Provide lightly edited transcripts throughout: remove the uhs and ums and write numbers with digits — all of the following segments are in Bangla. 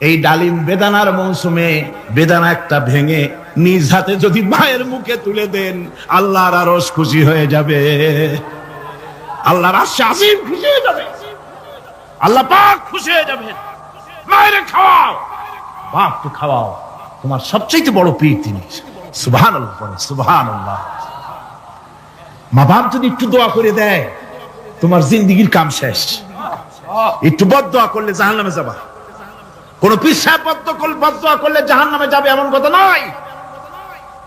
এই ডালিম বেদানার মৌসুমে বেদানা একটা ভেঙে নিজ হাতে যদি মায়ের মুখে তুলে দেন, আল্লাহর আরশ খুশি হয়ে যাবে, আল্লাহর আশীর্বাদ খুশি হয়ে যাবে, আল্লাহ পাক খুশি হয়ে যাবে। মায়ের খাওয়াও, বাপকে খাওয়াও, তোমার সবচেয়ে বড় প্রিয় তিনি। সুবহানাল্লাহ, সুবহানাল্লাহ। মা বাপ যদি একটু দোয়া করে দেয়, তোমার জিন্দেগির কাম শেষ। একটু বদদোয়া করলে জাহান্নামে যাবা। কোন পিসাব বদদোয়া করলে জাহান্নামে যাবে এমন কথা নয়।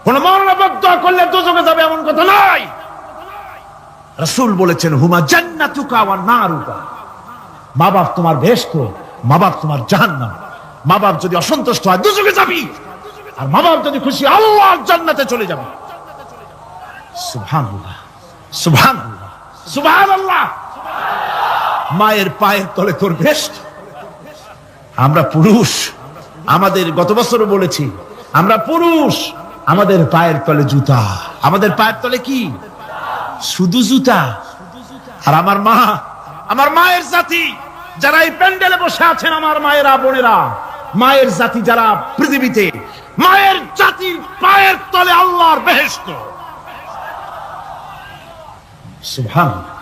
কোন মাওলানা বদদোয়া করলে দোজখে যাবে এমন কথা নয়। রাসূল বলেছেন, হুমা জান্নাতুকা ওয়া নারুকা। মা বাপ তোমার বেহেশত, মা বাপ তোমার জাহান্নাম। মা বাপ যদি অসন্তুষ্ট হয় দোজখে যাবি, আর মা বাপ যদি খুশি আল্লাহর জান্নাতে চলে যাবে। সুবহানাল্লাহ, সুবহানাল্লাহ, সুবহানাল্লাহ। মায়ের পায়ের তলে তোর বেহেশত। আমরা পুরুষ, আমাদের গত বছরও বলেছি, আমরা পুরুষ, আমাদের পায়ের তলে জুতা। আমাদের পায়ের তলে কি? শুধু জুতা। আর আমার মা, আমার মায়ের জাতি যারা এই প্যান্ডেলে বসে আছেন, আমার মায়েরা বোনেরা, মায়ের জাতি যারা পৃথিবীতে, মায়ের জাতির পায়ের তলে আল্লাহর বেহেশত। সুবহানাল্লাহ।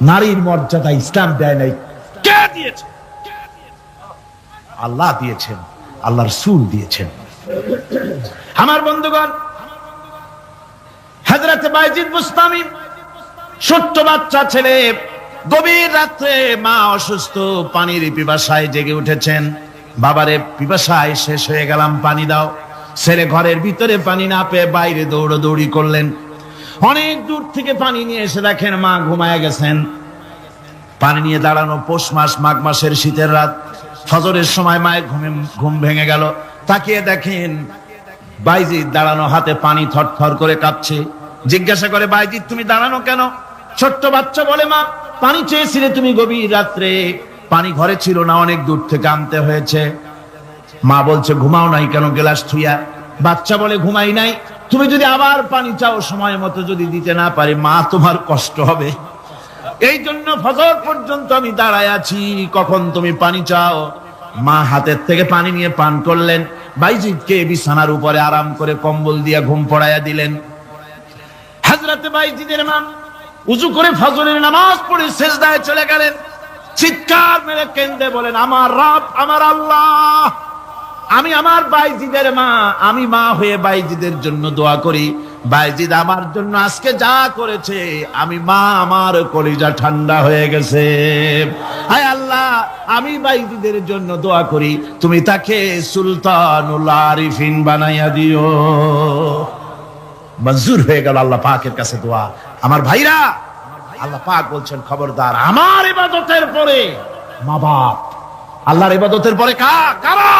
নারীর মর্যাদা ইসলাম দেয় নাই, কে দিয়েছে? আল্লাহ দিয়েছেন, আল্লাহ রাসূল দিয়েছেন। আমার বন্ধুগণ, হযরত বাইজিদ বুস্তামি, ছোট্ট বাচ্চা ছেলে, গভীর রাতে মা অসুস্থ, পানির পিপাসায় জেগে উঠেছেন। বাবারে, পিপাসায় শেষ হয়ে গেলাম, পানি দাও। ছেলে ঘরের ভিতরে পানি না পেয়ে বাইরে দৌড়াদৌড়ি করলেন। অনেক দূর থেকে পানি নিয়ে এসে দেখেন মা ঘুমায় গেছেন। পানি নিয়ে দাঁড়ানো, পৌষ মাস, মাঘ মাসের শীতের রাত, ফজরের সময় মায়ের ঘুম ভেঙে গেল। তাকিয়ে দেখেন বাইজিদ দাঁড়ানো, হাতে পানি থরথর করে কাঁপছে। জিজ্ঞাসা করে, বাইজিদ তুমি দাঁড়ানো কেন? ছোট্ট বাচ্চা বলে, মা পানি চেয়েছিলে তুমি গভীর রাত্রে, পানি ঘরে ছিল না, অনেক দূর থেকে আনতে হয়েছে। মা বলছে, ঘুমাও নাই কেন গ্লাস থুইয়া? বাচ্চা বলে, ঘুমাই নাই। তুমি যদি আবার পানি চাও, সময় মতো যদি দিতে না পারি, মা তোমার কষ্ট হবে। এই জন্য ফজর পর্যন্ত আমি দাঁড়ায় আছি, কখন তুমি পানি চাও। মা হাতের থেকে পানি নিয়ে পান করলেন। বাইজিদকে বিছানার উপরে আরাম করে কম্বল দিয়ে ঘুম পড়াইয়া দিলেন। হযরত বাইজিদের মা উযু করে ফজরের নামাজ পড়ে সিজদায় চলে গেলেন। চিৎকার মেরে কেঁদে বলেন, আমার রব, আমার আল্লাহ, আমি আমার বাইজিদের মা, আমি মা হয়ে বাইজিদের জন্য দোয়া করি। বাইজিদ আমার জন্য আজকে যা করেছে, আমি মা, আমার কলিজা ঠান্ডা হয়ে গেছে। হায় আল্লাহ, আমি বাইজিদের জন্য দোয়া করি, তুমি তাকে সুলতানুল আরিফিন বানাইয়া দিও। মঞ্জুর হয়ে গেল আল্লাহ পাকের কাছে দোয়া। আমার ভাইরা, আল্লাহ পাক বলছেন, খবরদার, আমার ইবাদতের পরে মা বাপ, আল্লাহর ইবাদতের পরে কারা?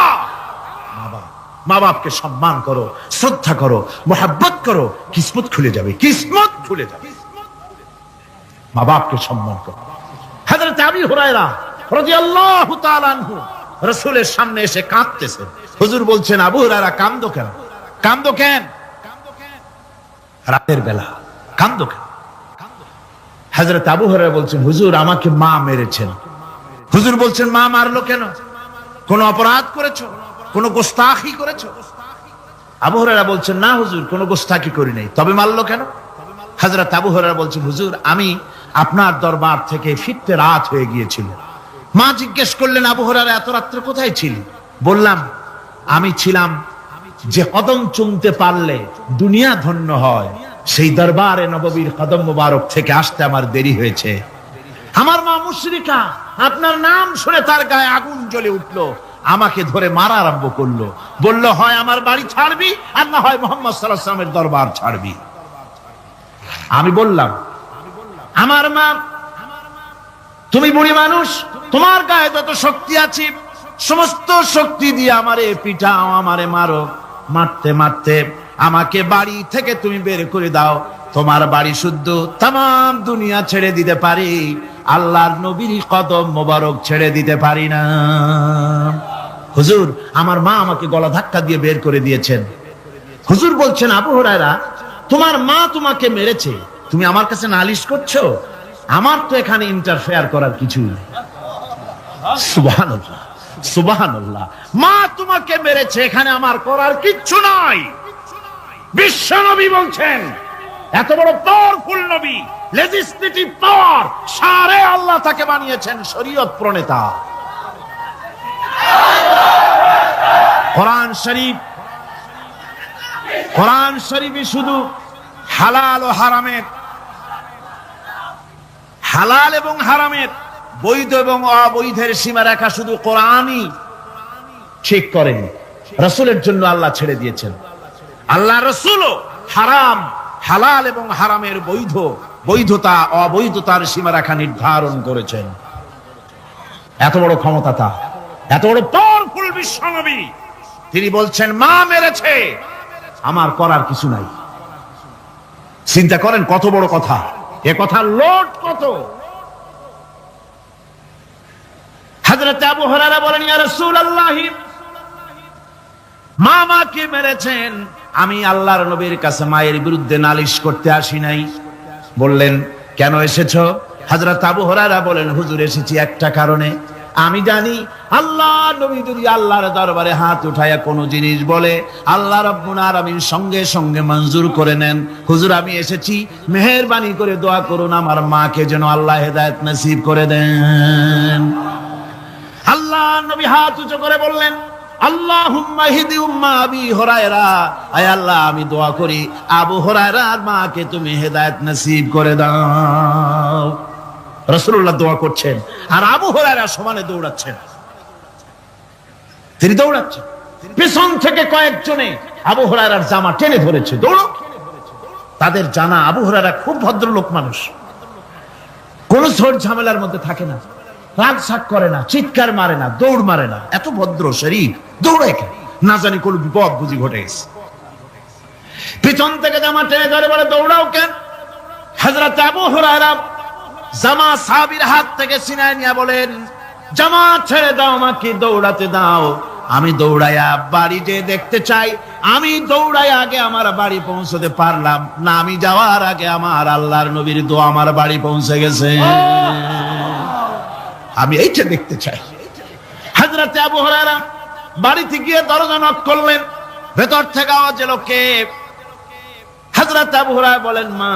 মা বাপকে সম্মান করো, শ্রদ্ধা করো, মোহাব্বত করো, কিসমত খুলে যাবে, কিসমত খুলে যাবে। মা বাপকে সম্মান করো। হযরত আবু হুরায়রা রাদিয়াল্লাহু তাআলা আনহু রাসূলের সামনে এসে কাঁদতেছেন। হুজুর বলছেন, আবু হুরায়রা কাঁদো কেন? কাঁদো কেন? রাতের বেলা কাঁদো কেন? হযরত আবু হুরায়রা বলছেন, হুজুর আমাকে মা মেরেছেন। হুজুর বলছেন, মা মারলো কেন? কোন অপরাধ করেছো? কোন গোস্তাখি করেছো? আবু হুরায়রা বলছেন, না হুজুর, কোন গোস্তাখি করি নাই, তবে মারলো কেন? হযরত আবু হুরায়রা বলছেন, হুজুর আমি আপনার দরবার থেকে ফিরতে রাত হয়ে গিয়েছিল। মা জিজ্ঞেস করলেন, আবু হুরায়রা এত রাত্রে কোথায় ছিলি? বললাম, আমি ছিলাম যে কদম চুমতে পারলে দুনিয়া ধন্য হয়, সেই দরবারে নববীর কদম মুবারক থেকে আসতে আমার দেরি হয়েছে। আমার মা মুশরিকা, আপনার নাম শুনে তার গায়ে আগুন জ্বলে উঠলো, আমাকে ধরে মারা আরম্ভ করলো। বলল, হয় আমার বাড়ি ছাড়বি, আর না হয় মুহাম্মদ সাল্লাল্লাহু আলাইহি ওয়াসাল্লামের দরবার ছাড়বি। আমি বললাম, আমার মা, তুমি বুড়ি মানুষ, তোমার গায়ে যত শক্তি আছে সমস্ত শক্তি দিয়ে আমারে পিটাও, আমারে মারো। মারতে মারতে আমাকে বাড়ি থেকে তুমি বের করে দাও। তোমার বাড়ি শুদ্ধ, তাম দুনিয়া ছেড়ে দিতে পারি, আল্লাহর নবীর কদম মোবারক ছেড়ে দিতে পারি না। হুজুর, আমার মা আমাকে গলা ধাক্কা দিয়ে বের করে দিয়েছেন। হুজুর বলছেন, আবু হুরায়রা, তোমার মা তোমাকে মেরেছে, তুমি আমার কাছে নালিশ করছো? আমার তো এখানে ইন্টারফেয়ার করার কিছুই নেই। সুবহানাল্লাহ, সুবহানাল্লাহ। মা তোমাকে মেরেছে, এখানে আমার করার কিচ্ছু নাই। বিশ্ব নবী বলছেন, এত বড় পাওয়ারফুল নবী, লেজিসলেটিভ পাওয়ার, সারে আল্লাহ তাকে বানিয়েছেন শরীয়ত প্রণেতা। কোরআন শরীফই শুধু হালাল ও হারামের, হালাল এবং হারামের, বৈধ এবং অবৈধের সীমারেখা শুধু কোরআনই ঠিক করেন, রাসূলের জন্য আল্লাহ ছেড়ে দিয়েছেন। আল্লাহ রাসূলও হারাম, হালাল এবং হারামের বৈধতা অবৈধতার সীমারেখা নির্ধারণ করেছেন। এত বড় ক্ষমতা তার, এত বড় পাওয়ারফুল বিশ্বনবী, তিনি বলছেন মা মেরেছে, আমার করার কিছু নাই। চিন্তা করেন কত বড় কথা, এ কথার লোড কত। হযরত আবু হুরায়রা বলেন, ইয়া রাসূলুল্লাহ, মা মাকে মেরেছেন, আমি আল্লাহর নবীর কাছে মায়ের বিরুদ্ধে নালিশ করতে আসি নাই। বললেন, কেন এসেছো? হযরত আবু হুরায়রা বলেন, হুজুর এসেছি একটা কারণে, আমি জানি আল্লাহর নবী যদি আল্লাহর দরবারে হাত উঠায়া কোনো জিনিস বলে, আল্লাহ রাব্বুল আলামিন সঙ্গে সঙ্গে মঞ্জুর করে নেন। হুজুর আমি এসেছি, মেহেরবানি করে দোয়া করুন আমার মাকে যেন আল্লাহ হেদায়েত নসিব করে দেন। আল্লাহর নবী হাত উঁচু করে বললেন, আল্লাহুম্মা হিদি উম্মা আবি হুরায়রা, আয় আল্লাহ আমি দোয়া করি আবু হুরায়রার মাকে তুমি হেদায়েত নসিব করে দাও। রাসূলুল্লাহ দোয়া করছেন আর আবু হুরায়রা সমানে দৌড়াচ্ছেন। তিনি দৌড়াচ্ছেন, পিছন থেকে কয়েকজনে আবু হুরায়রার জামা টেনে ধরেছে, দৌড়ো। তাদের জানা আবু হুরায়রা খুব ভদ্রলোক মানুষ, কোন ঝড় ঝামেলার মধ্যে থাকে না, রাগ শাক করে না, চিৎকার মারে না, দৌড় মারে না, এত ভদ্র শরীর, দৌড়ে কেন? না জানি কোন বিপদ বুঝি ঘটে গেছে। পিছন থেকে জামা টেনে ধরে বলে, দৌড়াও কেন? হযরত আবু হুরায়রা জামা সাহাবীর হাত থেকে ছিনায় নিয়ে বলেন, জামা ছেড়ে দাও, আমাকে দৌড়াতে দাও। আমি দৌড়াইয়া বাড়ি যে দেখতে চাই, আমি দৌড়াই আগে আমার বাড়ি পৌঁছতে পারলাম না, আমি যাওয়ার আগে আমার আল্লাহর নবীর দোয়া আমার বাড়ি পৌঁছে গেছে, আমি এইটা দেখতে চাই। হযরত আবু হুরায়রা বাড়িতে গিয়ে দরজা নক করলেন, ভেতর থেকে আওয়াজ এলো, কে? হযরত আবু হুরায়রা বলেন, মা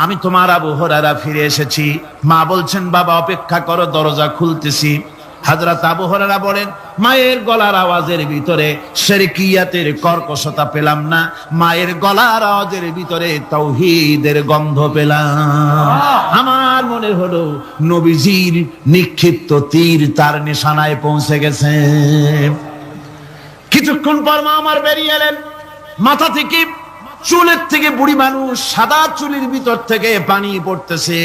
আমি তোমার আবু হুরায়রা ফিরে এসেছি। মা বলছেন, বাবা অপেক্ষা করো, দরজা খুলতেছি। হযরত আবু হুরায়রা বলেন, মায়ের গলার আওয়াজের ভিতরে শিরকিয়াতের কর্কশতা পেলাম না, মায়ের গলার আওয়াজের ভিতরে তাওহীদের গন্ধ পেলাম। আমার মনে হলো নবীজির নিক্ষিপ্ত তীর তার নিশানায় পৌঁছে গেছে। কিছুক্ষণ পর মা আমার বেরিয়ে এলেন, মাথা থেকে চুলের থেকে বুড়ি মানুষ, সাদা চুলের ভিতর থেকে পানি পড়তেছে।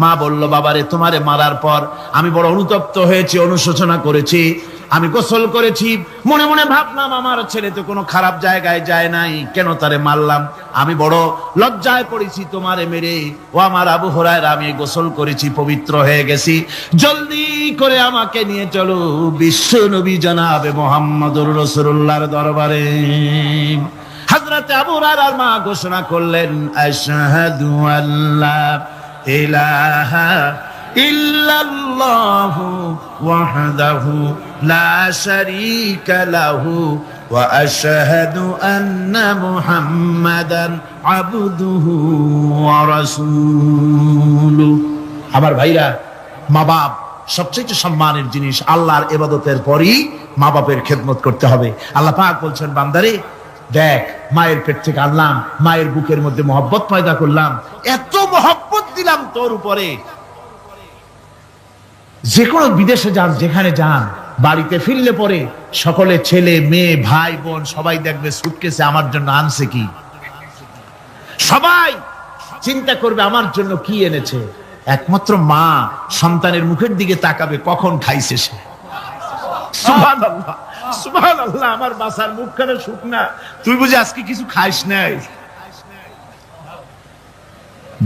মা বলল, বাবারে তোমারে মারার পর আমি বড় অনুতপ্ত হয়েছি, অনুশোচনা করেছি, আমি গোসল করেছি, মনে মনে ভাবলাম আমার ছেলে তো কোনো খারাপ জায়গায় যায় নাই, কেন তারে মারলাম? আমি বড় লজ্জায় পড়েছি তোমারে মেরে। ও আমার আবু হুরায়রা, আমি গোসল করেছি, পবিত্র হয়ে গেছি, জলদি করে আমাকে নিয়ে চলো বিশ্ব নবী জনাবে মুহাম্মদুর রাসূলুল্লাহর দরবারে। হযরত আবু হুরায়রার মা ঘোষণা করলেন, আশহাদু আল্লা ইলাহা ইল্লাল্লাহু ওয়াহদাহু লা শারীকা লাহু ওয়া আশহাদু আন্না মুহাম্মাদান আবদুহু ওয়া রাসূলুহু। আমার ভাইরা, মা বাপ সবচেয়ে সম্মানের জিনিস। আল্লাহর ইবাদতের পরই মা বাপের খেদমত করতে হবে। আল্লাহ পাক বলছেন, বান্দারে দেখ, মায়ের পেট থেকে আনলাম, মায়ের বুকের মধ্যে মহব্বত পয়দা করলাম, এত মহব্বত দিলাম তোর উপরে, যে কোনো বিদেশে যান, যেখানে যান, বাড়িতে ফিরলে পরে সকলে ছেলে মেয়ে ভাই বোন সবাই দেখবে সুটকেসে আমার জন্য আনছে কি, সবাই চিন্তা করবে আমার জন্য কি এনেছে। একমাত্র মা সন্তানের মুখের দিকে তাকাবে কখন খাইছে সে। সুবহানাল্লাহ, সুবহানাল্লাহ, আমার বাসার মুখখানা শুকনা, তুই বুঝি আজকে কিছু খাইস নাই।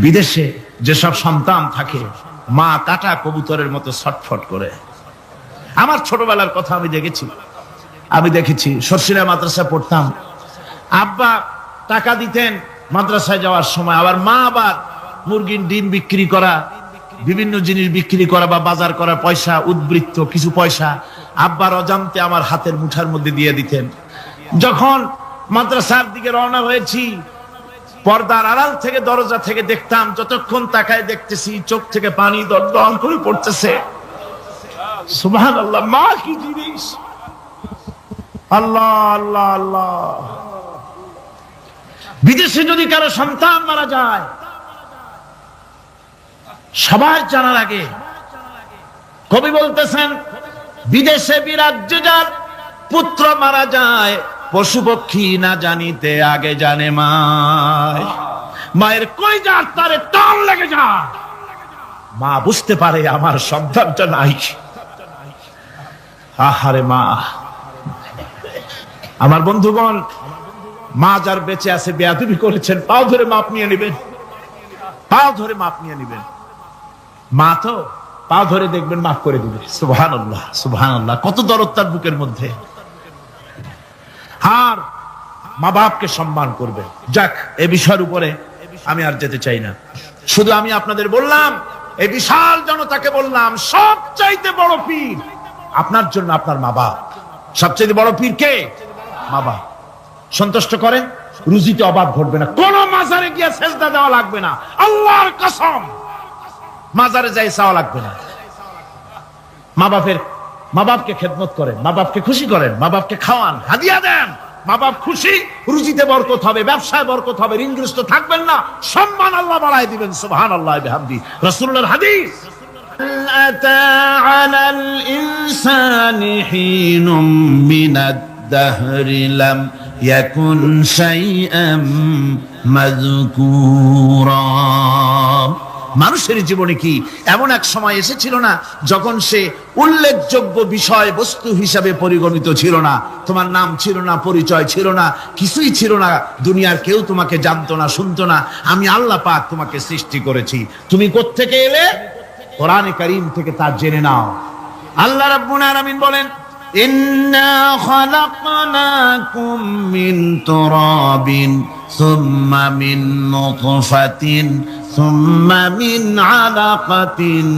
বিদেশে যেসব সন্তান থাকে, মা কাটা কবুতরের মতো ছটফট করে। আমার ছোটবেলার কথা আমি দেখেছি, সরসিরা মাদ্রাসা পড়তাম, আব্বা টাকা দিতেন মাদ্রাসায় যাওয়ার সময়, আবার মা আবার মুরগির ডিম বিক্রি করা, বিভিন্ন জিনিস বিক্রি করা বা বাজার করা পয়সা, উদ্বৃত্ত কিছু পয়সা আব্বার অজান্তে আমার হাতের মুঠার মধ্যে দিয়ে দিতেন। যখন মাদ্রাসার দিকে রওনা হয়েছি, পর্দার আড়াল থেকে দরজা থেকে দেখতাম, যতক্ষণ তাকায় দেখতেছি চোখ থেকে পানি দরদর করে পড়তেছে। সুবহানাল্লাহ, মা কি জিনিস! আল্লাহ আল্লাহ আল্লাহ। বিদেশে যদি কারো সন্তান মারা যায়, সবার জানার আগে কবি বলতেছেন, বিদেশে বিরাজ্যে যার পুত্র মারা যায়, পশু পক্ষী না জানিতে আগে জানে মায়। মায়ের কলিজার তারে টান লেগে যায়, মা বুঝতে পারে আমার সন্তানটা নাই। আহারে মা! আমার বন্ধুগণ, মা যার বেঁচে আছে বেয়াদবি করেছেন, পাও ধরে মাপ নিয়ে নেবেন, পাও ধরে মাপ নিয়ে নেবেন। মা তো পাও ধরে দেখবেন মাফ করে দিবে। সুবহানাল্লাহ সুবহানাল্লাহ, কত দরদ তার বুকের মধ্যে। আর মা বাপকে সম্মান করবে। যাক, এই বিষয়ের উপরে আমি আর যেতে চাই না। শুধু আমি আপনাদের বললাম, এই বিশাল জনতাকে বললাম, সবচাইতে বড় পীর আপনার জন্য আপনার মা বাপ। সবচাইতে বড় পীর কে? মা বাপ। সন্তুষ্ট করেন, রুজিতে অভাব ঘটবে না। কোন মাজারে গিয়ে সেজদা দেওয়া লাগবে না, আল্লাহর কসম, মাজারে যাই চাওয়া লাগবে না। মা বাপকে খেদমত করেন, মা বাপকে খুশি করেন, মা বাপকে খাওয়ান, হাদিয়া দেন। মা বাপ খুশি, রুজিতে বরকত হবে, ব্যবসায় বরকত হবে, ঋণগ্রস্ত থাকবেন না, সম্মান আল্লাহ বাড়ায় দিবেন। সুবহানাল্লাহ বিহামদি। রাসূলুল্লাহর হাদিস, আতা আলাল ইনসানি হিনুম মিনাদ দাহরি লাম ইয়াকুন শাইআম মাযকুরা। মানুষের জীবনে কি এমন এক সময় এসেছিল না যখন সে উল্লেখযোগ্য বিষয় বস্তু হিসাবে পরিগণিত ছিল না? তোমার নাম ছিল না, পরিচয় ছিল না, কিছুই ছিল না, দুনিয়ার কেউ তোমাকে জানতো না, শুনতো না। আমি আল্লাহ পাক তোমাকে সৃষ্টি করেছি। তুমি কোত্থেকে এলে? কোরআনে কারীম থেকে তা জেনে নাও। আল্লাহ রাব্বুল আলামিন বলেন, ইন্না খালাকনাকুম মিন তুরাবিন সুম্মা মিন নুতফাতিন সুম্মা মিন আলাকাতিন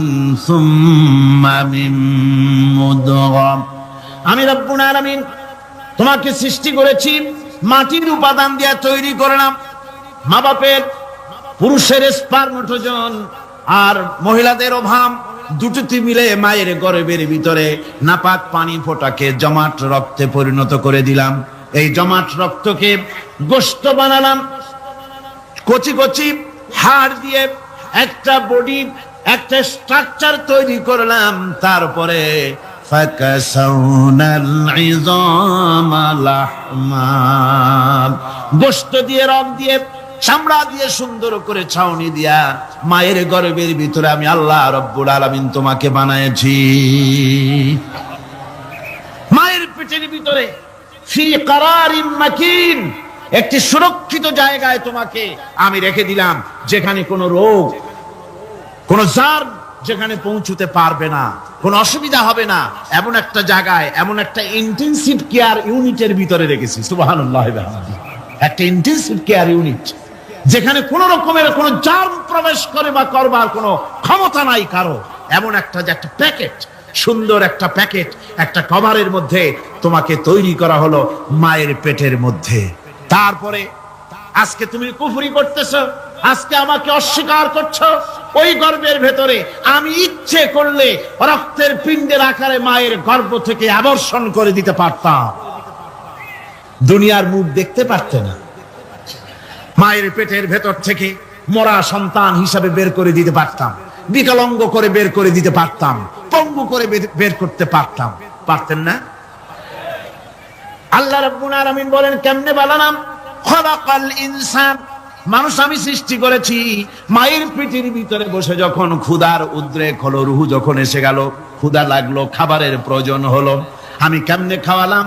সুম্মা মিন মুদগা। আমি রব্বুল আলামিন তোমাকে সৃষ্টি করেছি, মাটির উপাদান দিয়ে তৈরি করলাম। মা বাপের, পুরুষের স্পার্মটোজেন আর মহিলাদের ওভাম দুটোতে মিলে মায়ের গর্ভের ভিতরে নাপাক পানি ফোটাকে জমাট রক্তে পরিণত করে দিলাম। এই জমাট রক্তকে গোশত বানালাম, কচি কচি হাড় দিয়ে একটা বডি, একটা স্ট্রাকচার তৈরি করলাম। তারপরে ফাকাসাউনাল ইযামা লাহমা, গোশত দিয়ে, রক দিয়ে, চামড়া দিয়ে সুন্দর করে ছাউনি দিয়া মায়ের গর্ভের ভিতরে আমি আল্লাহ রব্বুল আলামিন তোমাকে বানাইছি। মায়ের পেটের ভিতরে ফি কারারিম মাকিন, একটি সুরক্ষিত জায়গায় তোমাকে আমি রেখে দিলাম, যেখানে কোনো রোগ, কোনো জার যেখানে পৌঁছতে পারবে না, কোনো অসুবিধা হবে না। এমন একটা জায়গায়, এমন একটা ইন্টেনসিভ কেয়ার ইউনিটের ভিতরে রেখেছি। সুবহানাল্লাহ, একটা ইন্টেনসিভ কেয়ার ইউনিট, যেখানে কোন রকমের কোন জার্ম প্রবেশ করে বা করবার কোনো ক্ষমতা নাই কারো। এমন একটা প্যাকেট, সুন্দর একটা প্যাকেট, একটা কভারের মধ্যে তোমাকে তৈরি করা হলো মায়ের পেটের মধ্যে। তারপরে আজকে তুমি কুফরি করতেছ, আজকে আমাকে অস্বীকার করছো। ওই গর্ভের ভেতরে আমি ইচ্ছে করলে রক্তের পিণ্ডের আকারে মায়ের গর্ভ থেকে আবর্ষণ করে দিতে পারতাম, দুনিয়ার মুখ দেখতে পারতে না। মায়ের পেটের ভেতর থেকে মরা সন্তান হিসাবে বের করে দিতে পারতাম, বিকলাঙ্গ করে বের করে দিতে পারতাম, পঙ্গু করে বের করতে পারতাম। পারতেন না? আল্লাহ রাব্বুল আলামিন বলেন, কেমনে বানালাম? খালাকাল ইনসান, মানুষ আমি সৃষ্টি করেছি। মায়ের পেটের ভিতরে বসে যখন ক্ষুধার উদ্রেক হলো, রুহু যখন এসে গেল, ক্ষুধা লাগলো, খাবারের প্রয়োজন হলো, আমি কেমনে খাওয়ালাম?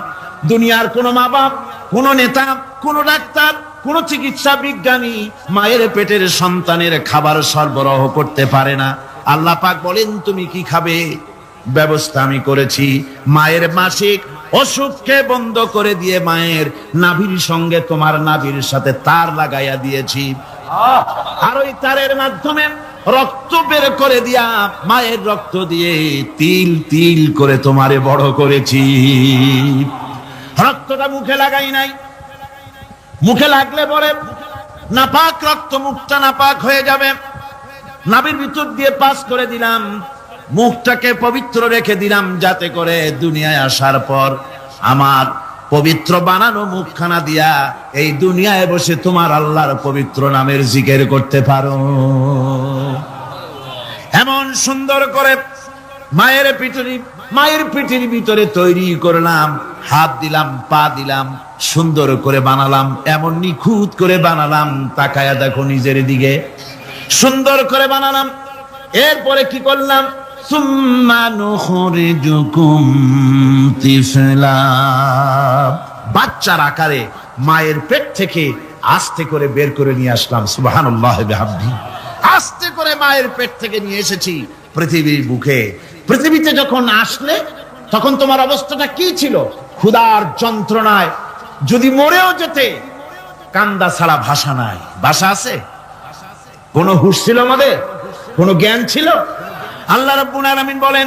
দুনিয়ার কোন মা বাপ, কোন নেতা, কোন ডাক্তার, কোন চিকিৎসা বিজ্ঞানী মায়ের পেটের সন্তানের খাবার সরবরাহ করতে পারে না। আল্লাহ পাক বলেন, তুমি কি খাবে? ব্যবস্থা আমি করেছি। মায়ের মাসিক অসুখকে বন্ধ করে দিয়ে মায়ের নাভির সঙ্গে তোমার নাভির সাথে তার লাগাইয়া দিয়েছি। আর ওই তারের মাধ্যমে রক্ত বের করে দিয়া, মায়ের রক্ত দিয়ে তিল তিল করে তোমারে বড় করেছি। রক্তটা মুখে লাগাই নাই, মুখে লাগলে পরে নাপাক রক্ত, মুখটা নাপাক হয়ে যাবে। নাভির ভিতর দিয়ে পাস করে দিলাম, মুখটাকে পবিত্র রেখে দিলাম, যাতে করে দুনিয়ায় আসার পর আমার পবিত্র বানানো মুখখানা দিয়া এই দুনিয়ায় বসে তোমার আল্লাহর পবিত্র নামের জিকির করতে পারো। এমন সুন্দর করে মায়ের পিঠের ভিতরে তৈরি করলাম, হাত দিলাম, পা দিলাম, সুন্দর করে বানালাম, এমন নিখুঁত করে বানালাম, তাকায়া দেখো নিজের দিকে, সুন্দর করে বানালাম। এরপরে কি করলাম? সুম্মা নুখরিজুকুম তিফলা, বাচ্চার আকারে মায়ের পেট থেকে আস্তে করে বের করে নিয়ে আসলাম। সুবহানাল্লাহি ওয়া বিহামদিহি। আস্তে করে মায়ের পেট থেকে নিয়ে এসেছি পৃথিবীর বুকে। পৃথিবীতে যখন আসলে তখন তোমার অবস্থাটা কি ছিল? ক্ষুধার যন্ত্রণায় যদি মরেও যেতে, কান্দা ছাড়া ভাষা নাই। ভাষা আছে? কোন হুঁশ ছিল আমাদের? কোন জ্ঞান ছিল? আল্লাহ রাব্বুল আলামিন বলেন,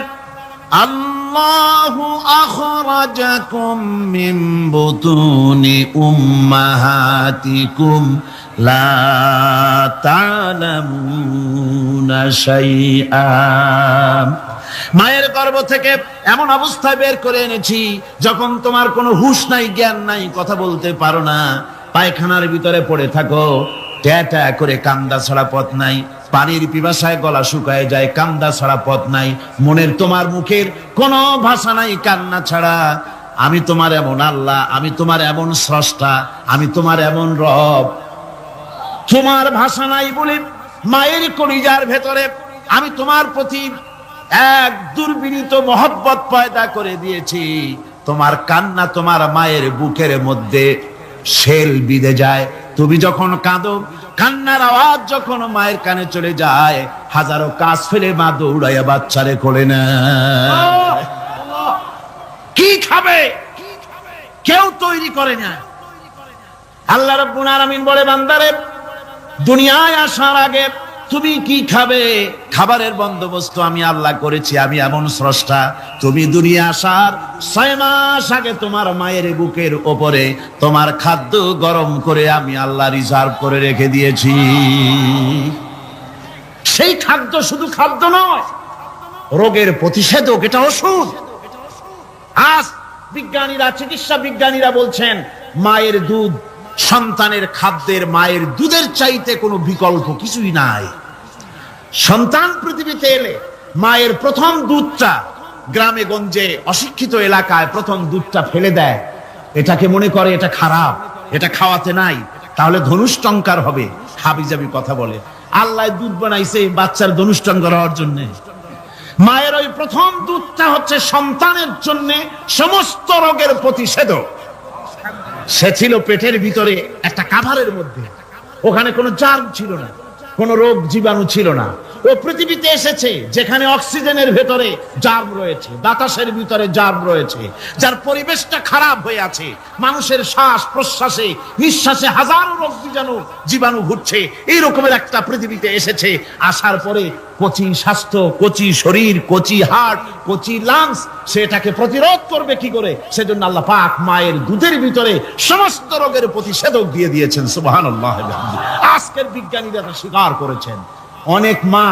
আল্লাহু আখরাজাকুম মিন বুতুনি উম্মাহাতিকুম লা তা'লামুনা শাইআ, মায়ের গর্ভ থেকে এমন অবস্থায় বের করে এনেছি যখন তোমার কোনো হুঁশ নাই, জ্ঞান নাই, কথা বলতে পারো না, পায়খানার ভিতরে পড়ে থাকো, ট্যাটা করে, কান্দা ছাড়া পথ নাই, পানির পিপাসায় গলা শুকায় যায়, কান্দা ছাড়া পথ নাই, মনের তোমার মুখের কোনো ভাষা নাই কান্না ছাড়া। আমি তোমার এমন আল্লাহ, আমি তোমার এমন স্রষ্টা, আমি তোমার এমন রব। তোমার ভাষা নাই বলে মায়ের কলিজার ভেতরে আমি তোমার প্রতি এক দুর্বিনীত মহব্বত পয়দা করে দিয়েছি। তোমার কান্না তোমার মায়ের বুকের মধ্যে শেল বিঁধে যায়। তুমি যখন কাঁদো, কান্নার আওয়াজ যখন মায়ের কানে চলে যায়, হাজারো কাজ ফেলে মা দৌড়াইয়া বাচ্চারে কোলে নেয়। কি খাবে কেউ তৈরি করে না। আল্লাহ রাব্বুল আলামিন বলে, বান্দারে, দুনিয়ায় আসার আগে তুমি কি খাবে, খাবারের বন্দোবস্ত আমি আল্লাহ করেছি। আমি এমন স্রষ্টা, তুমি দুনিয়া আসার 6 মাস আগে তোমার মায়ের বুকের ওপরে তোমার খাদ্য গরম করে আমি আল্লাহ রিজার্ভ করে রেখে দিয়েছি। সেই খাদ্য শুধু খাদ্য নয়, রোগের প্রতিষেধক, এটা ওষুধ। আজ বিজ্ঞানীরা, চিকিৎসা বিজ্ঞানীরা বলছেন, মায়ের দুধ সন্তানের খাদ্যের, মায়ের দুধের চাইতে কোনো বিকল্প কিছুই নাই। সন্তান পৃথিবীতে এলে মায়ের প্রথম দুধটা, গ্রামে গঞ্জে অশিক্ষিত এলাকায় প্রথম দুধটা ফেলে দেয়, এটাকে মনে করে এটা খারাপ, এটা খাওয়াতে নাই, তাহলে ধনুষ্টঙ্কার হবে, হাবিজাবি কথা বলে। আল্লাহ দুধ বানাইছে বাচ্চার ধনুষ্টঙ্কার হওয়ার জন্য। মায়ের ওই প্রথম দুধটা হচ্ছে সন্তানের জন্য সমস্ত রোগের প্রতিষেধক। সে ছিল পেটের ভিতরে একটা কাভারের মধ্যে, ওখানে কোনো জার্ম ছিল না, কোনো রোগ জীবাণু ছিল না। ও পৃথিবীতে এসেছে যেখানে অক্সিজেনের ভেতরে জার্ম রয়েছে, বাতাসের ভিতরে জার্ম রয়েছে, যার পরিবেশটা খারাপ হয়ে আছে, মানুষের শ্বাস প্রশ্বাসে, নিঃশ্বাসে হাজারো রোগ জীবাণু ঘুরছে। এই রকমের একটা পৃথিবীতে এসেছে। আসার পরে কচি স্বাস্থ্য, কচি শরীর, কচি হার্ট, কচি লাংস, সেটাকে প্রতিরোধ করবে কি করে? সেজন্য আল্লাহ পাক মায়ের দুধের ভিতরে সমস্ত রোগের প্রতিষেধক দিয়ে দিয়েছেন। সুবহানাল্লাহ। আজকের বিজ্ঞানীরা তা স্বীকার করেছেন। অনেক মা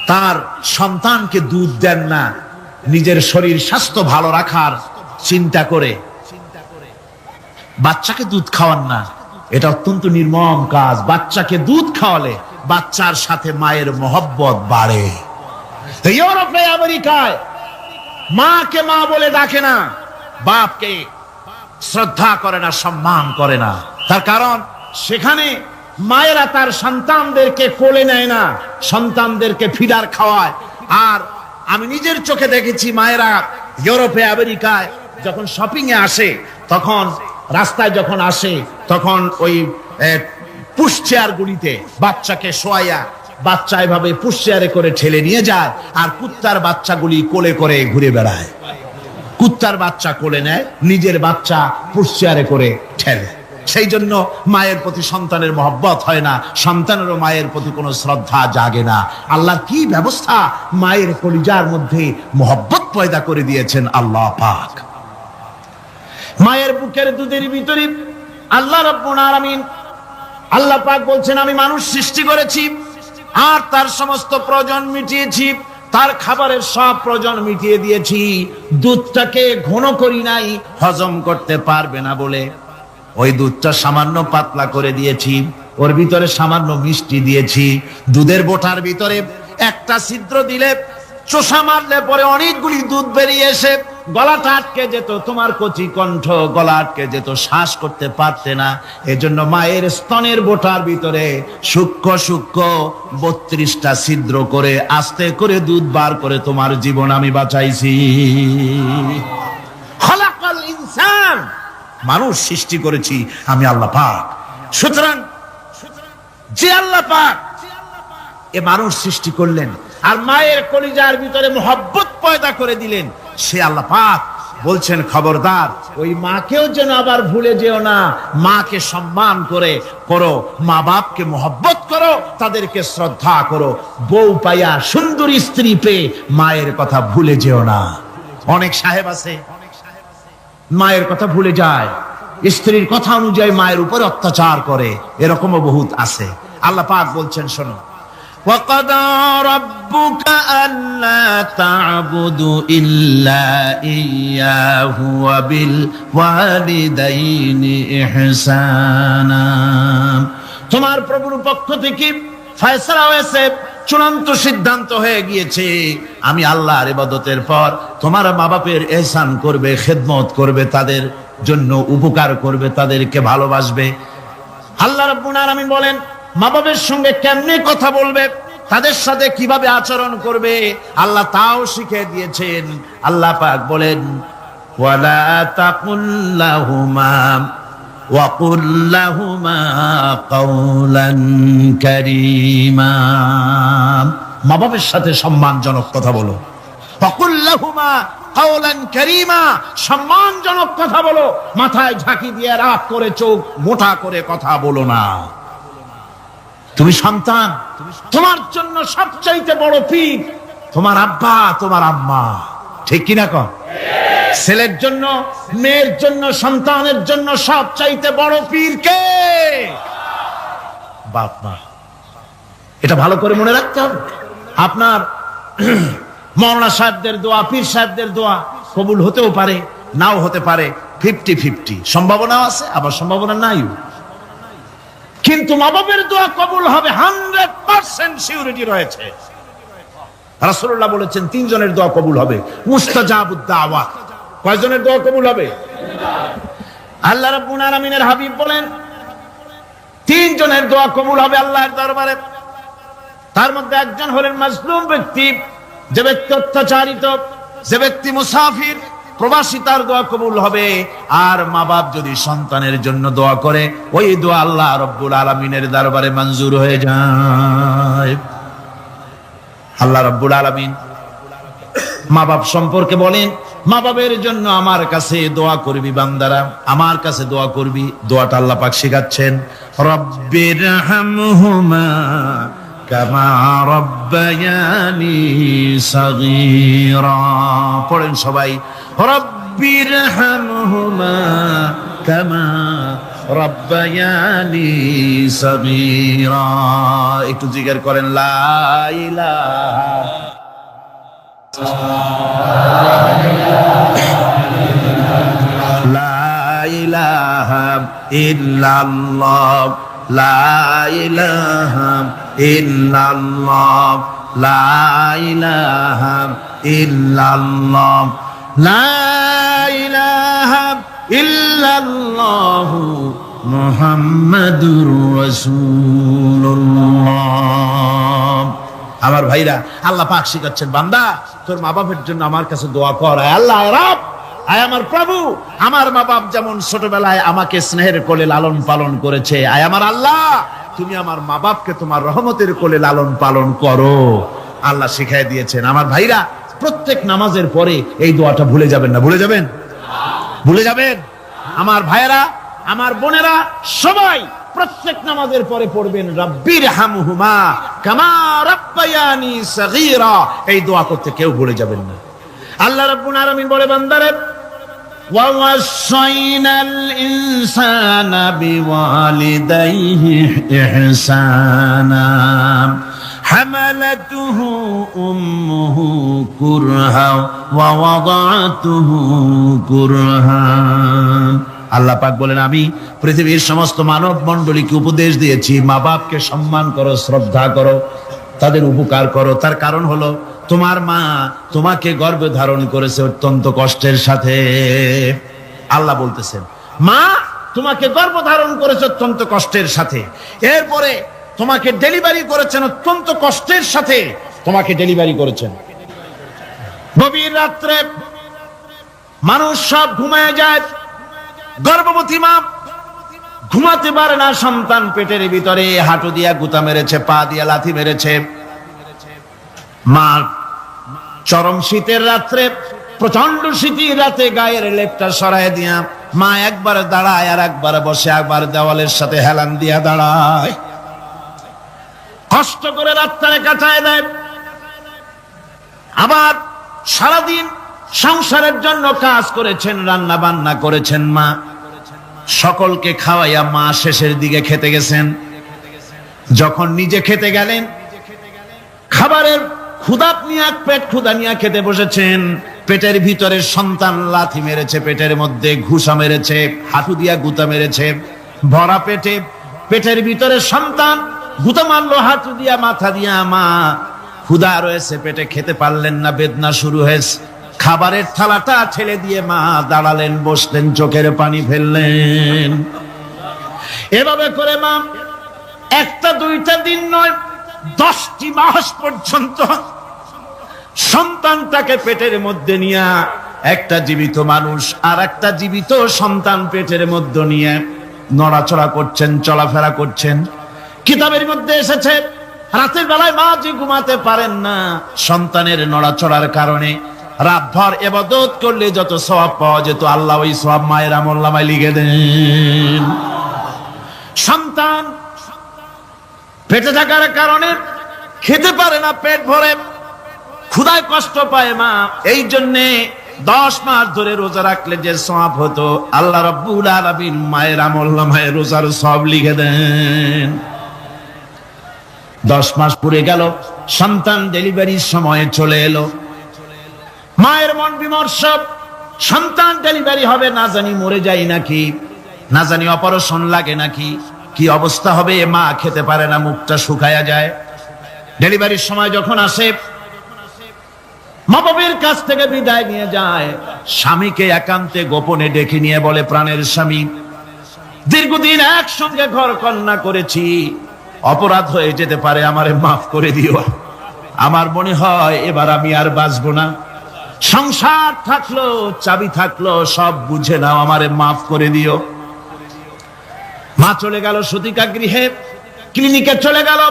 তার সন্তানকে দুধ দেন না, নিজের শরীর স্বাস্থ্য ভালো রাখার চিন্তা করে বাচ্চাকে দুধ খাওয়ান না। এটা অত্যন্ত নির্মম কাজ। বাচ্চাকে দুধ খাওয়ালে বাচ্চার সাথে মায়ের মহব্বত বাড়ে। ইউরোপে, আমেরিকায় মাকে মা বলে ডাকে না, বাপকে শ্রদ্ধা করে না, সম্মান করে না। তার কারণ সেখানে মায়েরা তার সন্তানদেরকে কোলে নেয় না, সন্তানদেরকে ফিডার খাওয়ায়। আর আমি নিজের চোখে দেখেছি, মায়েরা ইউরোপে, আমেরিকায় যখন শপিং এ আসে, তখন রাস্তায় যখন আসে, তখন ওই পুশ চেয়ার গুলিতে বাচ্চাকে শোয়াইয়া, বাচ্চা এভাবে পুশ চেয়ারে করে ঠেলে নিয়ে যায়, আর কুত্তার বাচ্চাগুলি কোলে করে ঘুরে বেড়ায়। কুত্তার বাচ্চা কোলে নেয়, নিজের বাচ্চা পুশ চেয়ারে করে ঠেলে। সেই জন্য মায়ের প্রতি সন্তানের মহব্বত হয় না, সন্তানেরও মায়ের প্রতি কোনো শ্রদ্ধা জাগে না। আল্লাহর কি ব্যবস্থা, মায়ের কলিজার মধ্যে মহব্বত পয়দা করে দিয়েছেন আল্লাহ পাক। মায়ের বুকের দুধের ভিতরে আল্লাহ রাব্বুল আলামিন, আল্লাহ পাক বলছেন আমি মানুষ সৃষ্টি করেছি আর তার সমস্ত প্রয়োজন মিটিয়েছি, তার খাবারের সব প্রয়োজন মিটিয়ে দিয়েছি। দুধটাকে ঘন করি নাই, হজম করতে পারবে না বলে ওই দুধটা সামান্য পাতলা করে দিয়েছি, ওর ভিতরে সামান্য মিষ্টি দিয়েছি। দুধের বোটার ভিতরে একটা ছিদ্র দিলে, চোষা মারলে পরে অনেকগুলি দুধ বেরিয়ে এসে গলাটা আটকে যেত, তোমার কচি কণ্ঠ গলা আটকে যেত, শ্বাস করতে পারতে না। এজন্য মায়ের স্তনের বোটার ভিতরে সূক্ষ্ম সূক্ষ্ম 32টা ছিদ্র করে আস্তে করে দুধ বার করে তোমার জীবন আমি বাঁচাইছি। খলাকাল ইনসান, মানুষ সৃষ্টি করেছি আমি আল্লাহ পাক। সুতরাং যে আল্লাহ পাক এ মানুষ সৃষ্টি করলেন আর মায়ের কলিজার ভিতরে মোহব্বত পয়দা করে দিলেন, সে আল্লাহ পাক বলছেন খবরদার ওই মাকেও যেন আবার ভুলে যেও না, মাকে সম্মান করে করো, মা বাপকে মোহব্বত করো, তাদেরকে শ্রদ্ধা করো। বউ পাইয়া সুন্দর স্ত্রী পেয়ে মায়ের কথা ভুলে যেও না। অনেক সাহেব আছে মায়ের কথা ভুলে যায়, স্ত্রীর কথা অনুযায়ী মায়ের উপর অত্যাচার করে, এরকমও বহুত আছে। আল্লাহ পাক বলছেন শোনো, وَقَضَى رَبُّكَ أَلَّا تَعْبُدُوا إِلَّا إِيَّاهُ وَبِالْوَالِدَيْنِ إِحْسَانًا। তোমার প্রভুর পক্ষ থেকে ফয়সালা হয়েছে, চূড়ান্ত সিদ্ধান্ত হয়ে গিয়েছে, আমি আল্লাহর ইবাদতের পর তোমার মা বাপের ইহসান করবে, খেদমত করবে, তাদের জন্য উপকার করবে, তাদেরকে ভালোবাসবে। আল্লাহ রাব্বুল আলামিন বলেন মা বাবার সঙ্গে কেমনে কথা বলবে, তাদের সাথে কিভাবে আচরণ করবে, আল্লাহ তাও শিখিয়ে দিয়েছেন। আল্লাহ পাক বলেন ওয়ালা তাকুল লাহুমা ওয়া কুল লাহুমা কাওলান কারীমা। মা বাবার সাথে সম্মানজনক কথা বলো। ওয়া কুল লাহুমা কাওলান কারীমা, সম্মানজনক কথা বলো, মাথায় ঝাঁকি দিয়ে রাগ করে চোখ মোটা করে কথা বলো না। তুমি সন্তান, তোমার জন্য সবচাইতে বড় পীর তোমার আব্বা তোমার আম্মা, ঠিক কিনা কন? ছেলের জন্য, মেয়ের জন্য, সন্তানের জন্য সবচাইতে বড় পীর কে? বাপ মা। এটা ভালো করে মনে রাখতে হবে। আপনার মৌলানা সাহেবদের দোয়া, পীর সাহেবদের দোয়া কবুল হতেও পারে, নাও হতে পারে, 50-50 সম্ভাবনাও আছে, আবার সম্ভাবনা নাই। কিন্তু মা বাবার দোয়া কবুল হবে 100% সিউরিটি রয়েছে। রাসূলুল্লাহ বলেছেন 3 জনের দোয়া কবুল হবে, মুস্তাজাবুদ দাওয়াত। কয়জনের দোয়া কবুল হবে? আল্লাহ রাব্বুল আলামিনের হাবিব বলেন 3 জনের দোয়া কবুল হবে আল্লাহর দরবারে। তার মধ্যে একজন হলেন মাজলুম ব্যক্তি, যে ব্যক্তি অত্যাচারিত, যে ব্যক্তি মুসাফির, প্রবাসী, তার দোয়া কবুল হবে। আর মা বাপ যদি সন্তানের জন্য দোয়া করে, ওই দোয়া আল্লাহ রাব্বুল আলামিনের দরবারে মঞ্জুর হয়ে যায়। আল্লাহ রাব্বুল আলামিন মা বাপ সম্পর্কে বলেন, মা বাবের জন্য আমার কাছে দোয়া করবি বান্দারা, আমার কাছে দোয়া করবি। দোয়াটা আল্লাহ পাক শিখাচ্ছেন, রব্বিরহামহুমা কামা রব্বায়ানি সাগীরা। পড়েন সবাই, রব্বিরহামহুমা কামা রব্বায়ানি সাগীরা। একটু জিকির করেন, লা ইলাহা ইল্লাল্লাহ, লা ইলাহা ইল্লাল্লাহ, লা ইলাহা ইল্লাল্লাহ, লা ইলাহা ইল্লাল্লাহু মুহাম্মাদুর রাসূলুল্লাহ। আমার ভাইরা, আল্লাহ পাক শিখাচ্ছেন, বান্দা তোর মা বাপের জন্য আমার কাছে দোয়া কর। আল্লাহ রব, আয় আমার প্রভু, আমার মা বাপ যেমন ছোটবেলায় আমাকে স্নেহের কোলে লালন পালন করেছে, আয় আমার আল্লাহ তুমি আমার মা বাপকে তোমার রহমতের কোলে লালন পালন করো। আল্লাহ শিখাই দিয়েছেন। আমার ভাইরা, প্রত্যেক নামাজের পরে এই দোয়াটা ভুলে যাবেন না। ভুলে যাবেন? ভুলে যাবেন? আমার ভাইরা, আমার বোনেরা সবাই প্রত্যেক নামাজের পরে পড়বেন রাব্বির হামহুমা কামা রাব্বায়ানি সগীরা। এই দোয়া করতে কেউ ভুলে যাবেন না। আল্লাহ রাব্বুল আলামিন বলে বান্দারে ওয়াসাইনাল ইনসানা বিওয়ালিদাইহি ইহসানা হামালাতুহু উম্মুহু কুরহা ওয়া ওয়াদাতুহু কুরহা। আল্লাহ পাক বলেন আমি পৃথিবীর সমস্ত মানব মণ্ডলীকে উপদেশ দিয়েছি মা বাপকে সম্মান করো, শ্রদ্ধা করো, তাদের উপকার করো। তার কারণ হলো তোমার মা তোমাকে গর্ভে ধারণ করেছে অত্যন্ত কষ্টের সাথে। আল্লাহ বলতেছেন মা তোমাকে গর্ভ ধারণ করেছে অত্যন্ত কষ্টের সাথে, এরপরে তোমাকে ডেলিভারি করেছেন অত্যন্ত কষ্টের সাথে, তোমাকে ডেলিভারি করেছেন। গভীর রাত্রে মানুষ সব ঘুমায় যায়, গর্ভবতী মা ঘুমাতে পারে না, সন্তান পেটের ভিতরে হাঁটু দিয়া গুতা মেরেছে, পা দিয়া লাথি মেরেছে। মা চরম শীতের রাত্রে, প্রচন্ড শীতের রাতে গায়ের লেপটা সরায় দিয়া মা একবার দাঁড়ায় আর একবার বসে, একবার দেওয়ালের সাথে হেলান দিয়া দাঁড়ায়, কষ্ট করে রাতটারে কাটায় দেয়। আবার সারাদিন সংসারের জন্য কাজ করেছেন, রান্না বান্না করেছেন মা, সকলকে খাওয়াইয়া মা শেষের দিকে খেতে গেছেন। যখন নিজে খেতে গেলেন, খাবারের ক্ষুধা নিয়ে পেট ক্ষুধা নিয়ে খেতে বসেছেন, পেটের ভিতরে সন্তান লাথি মেরেছে, পেটের মধ্যে ঘুষা মেরেছে, হাঁটু দিয়া গুতা মেরেছে, ভরা পেটে পেটের ভিতরে সন্তান গুতা মারলো হাঁটু দিয়া, মাথা দিয়া। মা ক্ষুধা রয়েছে পেটে, খেতে পারলেন না, বেদনা শুরু হয়েছে। খাবারের থালাটা ছেড়ে দিয়ে মা দাঁড়ালেন, বসলেন, চোখের পানি ফেললেন। এভাবে করে মা একটা দুইটা দিন নয়, 10টি মাস পর্যন্ত সন্তানটাকে পেটের মধ্যে নিয়ে, একটা জীবিত মানুষ আর একটা জীবিত সন্তান পেটের মধ্যে নিয়ে নড়াচড়া করছেন, চলাফেরা করছেন। কিতাবের মধ্যে এসেছে রাতের বেলায় মা যে ঘুমাতে পারেন না সন্তানের নড়াচড়ার কারণে, রাতভর ইবাদত করলে যত সওয়াব পাওয়া যেত আল্লাহ ওই সওয়াব মায়ের আমলনামায় লিখে দেন। সন্তান পেটে থাকার কারণে খেতে পারে না, পেট ভরে ক্ষুধায় কষ্ট পায় মা, এই জন্যে 10 মাস ধরে রোজা রাখলে যে সওয়াব হতো আল্লাহ রাব্বুল আলামিন মায়ের আমলনামায় রোজার সওয়াব লিখে দেন। 10 মাস পুরে গেল, সন্তান ডেলিভারির সময় চলে এলো। মায়ের মন বিমর্ষ, সন্তান ডেলিভারি হবে, না জানি মরে যায় নাকি, না জানি অপারেশন লাগে নাকি, কি অবস্থা হবে। মা খেতে পারে না, মুখটা শুকায়া যায়। ডেলিভারির সময় যখন আসে, মা বাবার কাছ থেকে বিদায় নিয়ে যায়, স্বামীকে একান্তে গোপনে ডেকে নিয়ে বলে, প্রাণের স্বামী, দীর্ঘদিন একসঙ্গে ঘর কন্যা করেছি, অপরাধ হয়ে যেতে পারে, আমারে মাফ করে দিও। আমার মনে হয় এবার আমি আর বাঁচবো না। সংসার থাকলো, চাবি থাকলো, সব বুঝে নাও, আমারে মাফ করে দিও। মা চলে গেল সতিকা গৃহে, ক্লিনিকে চলে গেল,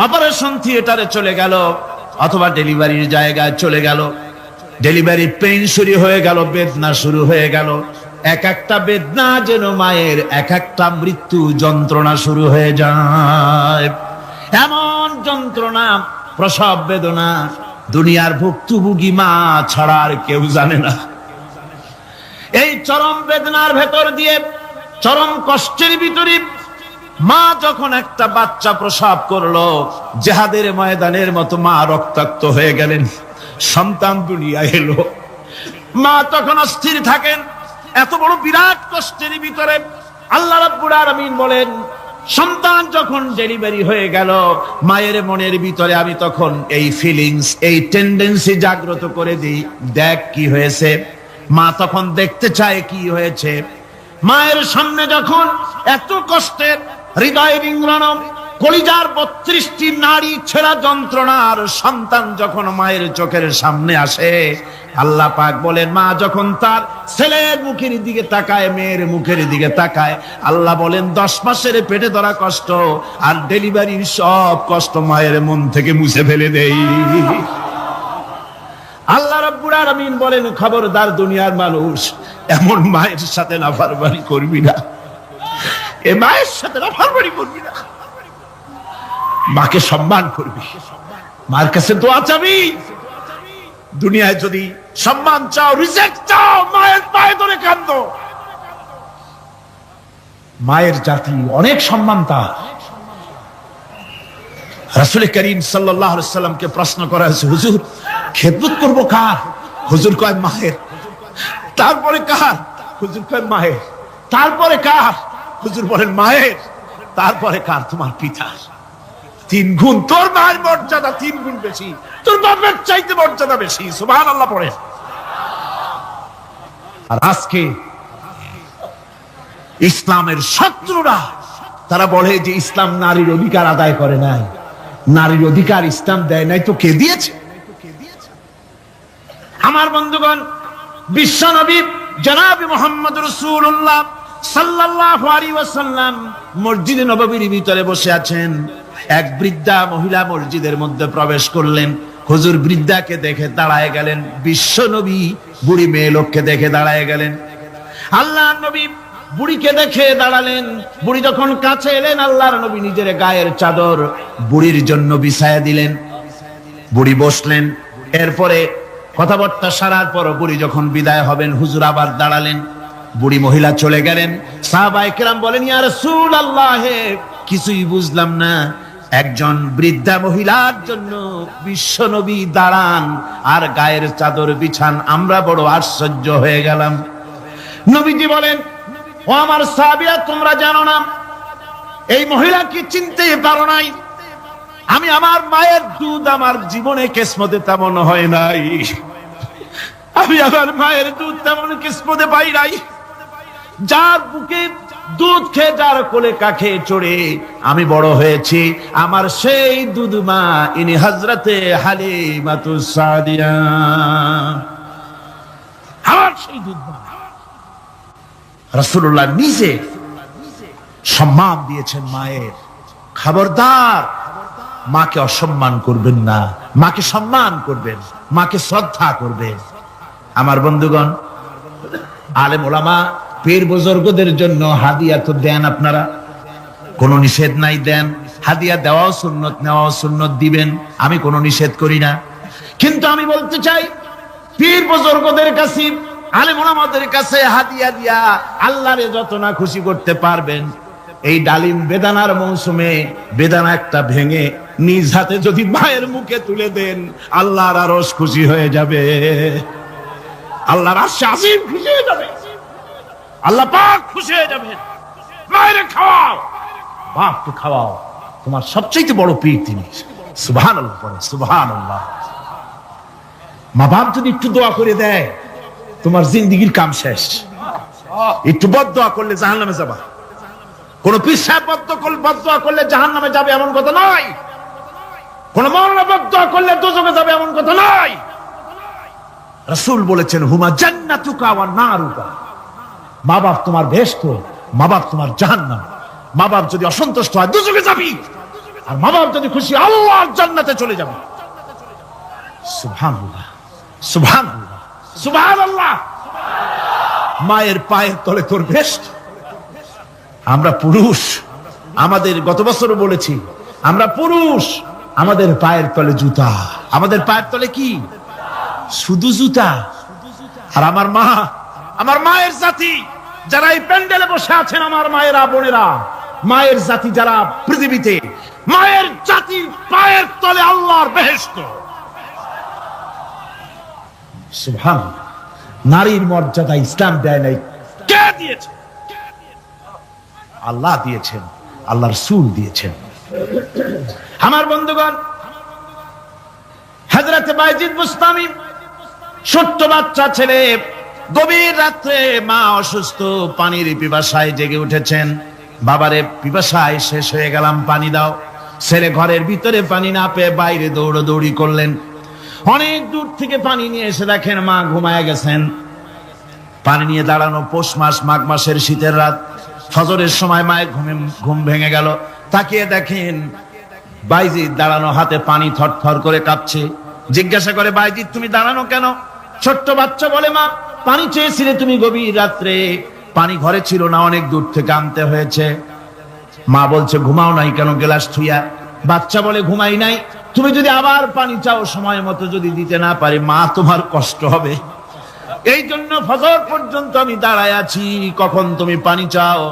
অপারেশন থিয়েটারে চলে গেল, অথবা ডেলিভারির জায়গায় চলে গেল। ডেলিভারি পেইন শুরু হয়ে গেল, বেদনা শুরু হয়ে গেল। এক একটা বেদনা যেন মায়ের এক একটা মৃত্যু যন্ত্রণা শুরু হয়ে যায়। এমন যন্ত্রণা, প্রসব বেদনা দুনিয়ার ভুক্তভোগী মা ছাড়া আর কেউ জানে না। এই চরম বেদনার ভেতর দিয়ে, চরম কষ্টের ভিতরে মা যখন একটা বাচ্চা প্রসব করলো, জিহাদের ময়দানের মতো মা রক্তাক্ত হয়ে গেলেন, সন্তান দুনিয়ায় এলো। মা তখন অস্থির থাকেন। এত বড় বিরাট কষ্টের ভিতরে আল্লাহ রাব্বুল আলামিন বলেন, সন্তান যখন ডেলিভারি হয়ে গেল, মায়ের মনের ভিতরে আমি তখন এই ফিলিংস, এই টেন্ডেন্সি জাগ্রত করে দিই, দেখ কি হয়েছে। মা তখন দেখতে চায় কি হয়েছে। মায়ের সামনে যখন এত কষ্টের, হৃদয় রিংরণ, কলিজার 32টি নাড়ি ছেঁড়া যন্ত্রণার সন্তান যখন মায়ের চোখের সামনে আসে, আল্লাহ পাক বলেন, মা যখন তার ছেলের মুখের দিকে তাকায়, মেয়ের মুখের দিকে তাকায়, আল্লাহ বলেন 10 মাসের পেটে ধরা কষ্ট আর ডেলিভারির সব কষ্ট মায়ের মন থেকে মুছে ফেলে দেই। আল্লাহ রাব্বুল আলামিন বলেন, খবরদার দুনিয়ার মানুষ, এমন মায়ের সাথে নাফরমানি করবি না। এ মায়ের সাথে নাফরমানি করবি না, মাকে সম্মান করবি, মার কাছে দোয়া চাবি। দুনিয়ায় যদি সম্মান চাও, রিজেক্ট চাও, মায়ের পায়ে ধরে কাঁদো। মায়ের জাতি অনেক সম্মান তার। রাসূল করিম সাল্লাল্লাহু আলাইহি সাল্লামকে প্রশ্ন করা হয়েছে, হুজুর খেদমত করব কার? হুজুর কয় মায়ের। তারপরে কার? হুজুর কয় মায়ের। তারপরে কার? হুজুর বলেন মায়ের। তারপরে কার? তোমার পিতা। 3 গুণ। তোর মায়ের মর্যাদা 3 গুণ বেশি, তোর বাপের চাইতে মর্যাদা বেশি। সুবহানাল্লাহ পড়ে। আর আজকে ইসলামের শত্রুরা তারা বলে যে ইসলাম নারীর অধিকার আদায় করে নাই। নারীর অধিকার ইসলাম দেয় নাই তো কে দিয়েছে? আমার বন্ধুগণ, বিশ্বনবী জনাব মুহাম্মদ রাসূলুল্লাহ সাল্লাল্লাহু আলাইহি ওয়াসাল্লাম মসজিদে নববীর ভিতরে বসে আছেন। এক বৃদ্ধা মহিলা মসজিদের মধ্যে প্রবেশ করলেন। হুজুর বৃদ্ধাকে দেখে দাঁড়ায় গেলেন। বিশ্বনবী বুড়ি মেয়ে লোককে দেখে দাঁড়ায় গেলেন। আল্লাহর নবী বুড়িকে দেখে দাঁড়ালেন। বুড়ি যখন কাছে এলেন, আল্লাহর নবী নিজের গায়ের চাদর বুড়ির জন্য বিছায়া দিলেন। বুড়ি বসলেন। এরপরে কথাবার্তা সারার পর বুড়ি যখন বিদায় হবেন, হুজুর আবার দাঁড়ালেন। বুড়ি মহিলা চলে গেলেন। সাহাবায়ে কেরাম বলেন, ইয়া রাসূলুল্লাহ, কিছুই বুঝলাম না, একজন বৃদ্ধা মহিলার জন্য বিশ্বনবী দাঁড়ান আর গায়ের চাদর বিছান, আমরা বড় আশ্চর্য হয়ে গেলাম। নবীজি বলেন, ও আমার সাহাবীরা, তোমরা জানো না এই মহিলাকে চিনতে পারো নাই? আমি আমার মায়ের দুধ আমার জীবনে কিসমতে তেমন হয় নাই। আমি আমার মায়ের দুধ তেমন কিসমতে পাই নাই। যার বুকে দুধ খেয়ে, যার কোলে কাখে চড়ে আমি বড় হয়েছি, আমার সেই দুধ মা ইনি হযরতে হালিমাতুস সাদিয়া। আমার সেই দুধ মা। রাসূলুল্লাহ নিজে সম্মান দিয়েছেন মায়ের। খবরদার, মাকে অসম্মান করবেন না, মাকে সম্মান করবেন, মাকে শ্রদ্ধা করবেন। আমার বন্ধুগণ, আলেম ওলামা পীর বুজুর্গদের জন্য হাদিয়া তো দেন আপনারা, কোনো নিষেধ নাই, দেন। হাদিয়া দেওয়াও সুন্নত, নেওয়াও সুন্নত, দিবেন, আমি কোনো নিষেধ করি না। কিন্তু আমি বলতে চাই, পীর বুজুর্গদের কাছে, আলেম ওলামাদের কাছে হাদিয়া দিয়া আল্লাহরে যত না খুশি করতে পারবেন, এই ডালিম বেদানার মৌসুমে বেদানা একটা ভেঙে নিজ হাতে যদি মায়ের মুখে তুলে দেন, আল্লাহর আরশ খুশি হয়ে যাবে, আল্লাহর আরশ আজিম খুশি হয়ে যাবে, আল্লাহ পাক খুশি হয়ে যাবে। মায়ের খাওয়াও, বাপকে খাওয়াও, তোমার সবচেয়ে বড় পীর তিনি। সুবহানাল্লাহ পড়ে, সুবহানাল্লাহ। মা বাপ যদি একটু দোয়া করে দেয়, তোমার জিন্দেগীর কাম শেষ। একটু বদদোয়া করলে জাহান্নামে যাবা। কোন পীর সাহেব বদদোয়া করলে জাহান্নামে যাবে এমন কথা নয়। কোন মাওলানা বদদোয়া করলে দোজখে যাবে এমন কথা নয়। রাসূল বলেছেন, হুমা জান্নাতুকা ওয়া নারুকা। মা বাপ তোমার বেহেশত, মা বাপ তোমার জাহান্নাম। মা বাপ যদি অসন্তুষ্ট হয়, দোজখে যাবি, আর মা বাপ যদি খুশি, আল্লাহর জান্নাতে চলে যাবে। সুবহানাল্লাহ, সুবহানাল্লাহ, সুবহানাল্লাহ। মায়ের পায়ের তলে তোর বেহেশত। আমরা পুরুষ, আমাদের গত বছরও বলেছি, আমরা পুরুষ, আমাদের পায়ের তলে জুতা। আমাদের পায়ের তলে কি? শুধু জুতা। আর আমার মা, আমার মায়ের জাতি যারা এই প্যান্ডেলে বসে আছেন, আমার মায়েরা, বোনেরা, মায়ের জাতি যারা পৃথিবীতে, মায়ের জাতির পায়ের তলে আল্লাহর বেহেশত। সুবহানাল্লাহ। নারীর মর্যাদা ইসলাম দেয় নাই, কে দিয়েছে? আল্লাহ দিয়েছেন, আল্লাহ রাসূল দিয়েছেন। আমার বন্ধুগণ, হযরত বাইজিদ বুস্তামি, ছোট্ট বাচ্চা ছেলে, গভীর রাত্রে মা অসুস্থ, পানির পিপাসায় জেগে উঠেছেন। বাবারে, পিপাসায় শেষ হয়ে গেলাম, পানি দাও। ছেলে ঘরের ভিতরে পানি না পেয়ে বাইরে দৌড়াদৌড়ি করলেন। অনেক দূর থেকে পানি নিয়ে এসে দেখেন মা ঘুমায় গেছেন। পানি নিয়ে দাঁড়ানো, পৌষ মাস, মাঘ মাসের শীতের রাত, ফজরের সময় মায়ের ঘুম ভেঙে গেল। তাকিয়ে দেখেন বাইজিদ দাঁড়ানো, হাতে পানি থরথর করে কাঁপছে। জিজ্ঞাসা করে, বাইজিদ তুমি দাঁড়ানো কেন? ছোট্ট বাচ্চা বলে, মা পানি চেয়েছিলে তুমি গভীর রাত্রে, পানি ঘরে ছিল না, অনেক দূর থেকে আনতে হয়েছে। মা বলছে ঘুমাও নাই কেন গ্লাস থুইয়া? বাচ্চা বলে ঘুমাই নাই। তুমি যদি আবার পানি চাও সময় মতো যদি দিতে না পারি মা তোমার কষ্ট হবে, এই জন্য ফজর পর্যন্ত আমি দাঁড়ায় আছি, কখন তুমি পানি চাও।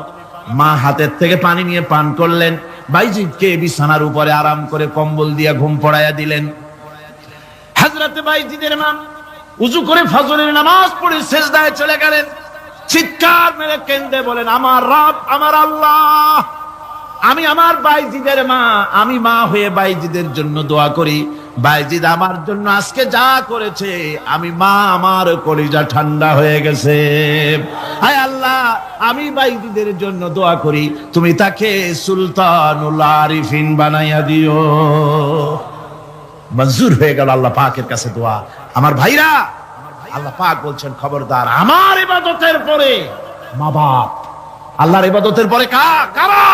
মা হাতের থেকে পানি নিয়ে পান করলেন, বাইজিদকে বিছানার উপরে আরাম করে কম্বল দিয়া ঘুম পড়াইয়া দিলেন। হযরত বাইজিদের মা উযু করে ফজরের নামাজ পড়ে সিজদায় চলে গেলেন। চিৎকার মেরে কেঁদে বলেন, আমার রব, আমার আল্লাহ, আমি আমার বাইজিদের মা, আমি মা হয়ে বাইজিদের জন্য দোয়া করি। বাইজিদ আমার জন্য আজকে যা করেছে, আমি মা, আমার কলিজা ঠান্ডা হয়ে গেছে। হায় আল্লাহ, আমি বাইজিদের জন্য দোয়া করি, তুমি তাকে সুলতানুল আরিফিন বানাইয়া দিও। মঞ্জুর হয়ে গেল আল্লাহ পাকের কাছে দোয়া। আমার ভাইরা, আল্লাহ পাক বলছেন খবরদার, আমার ইবাদতের পরে মা বাপ, আল্লাহর ইবাদতের পরে কারা?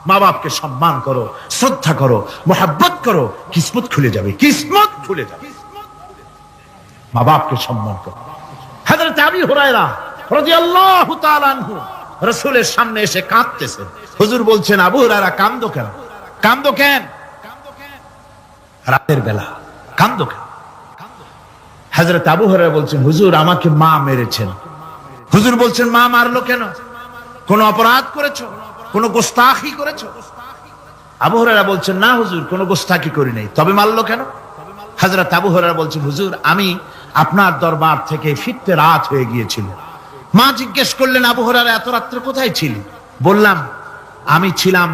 মা বাপকে সম্মান করো, শ্রদ্ধা করো, মোহাব্বত করো, কিসমত খুলে যাবে, কিসমত খুলে যাবে। মা বাপকে সম্মান করো। হযরত আবু হুরায়রা রাদিয়াল্লাহু তাআলা আনহু রাসূলের সামনে এসে কাঁদতেছেন। হুজুর বলছেন, আবু হুরায়রা কাঁদো কেন? কাঁদো কেন? রাতের বেলা কাঁদো কেন? হযরত আবু হুরায়রা বলছেন, হুজুর আমাকে মা মেরেছেন। হুজুর বলছেন, মা মারলো কেন? কোন অপরাধ করেছো? কোন গোস্তাখি করেছো? আবু হুরায়রা বলছেন, না হুজুর, কোন গোস্তাখি করি নাই, তবে মারলো কেন? হযরত আবু হুরায়রা বলছেন, হুজুর আমি আপনার দরবার থেকে ফিরতে রাত হয়ে গিয়েছিল। মা জিজ্ঞেস করলেন, আবু হুরায়রা এত রাত্রে কোথায় ছিলি? বললাম, আমি ছিলাম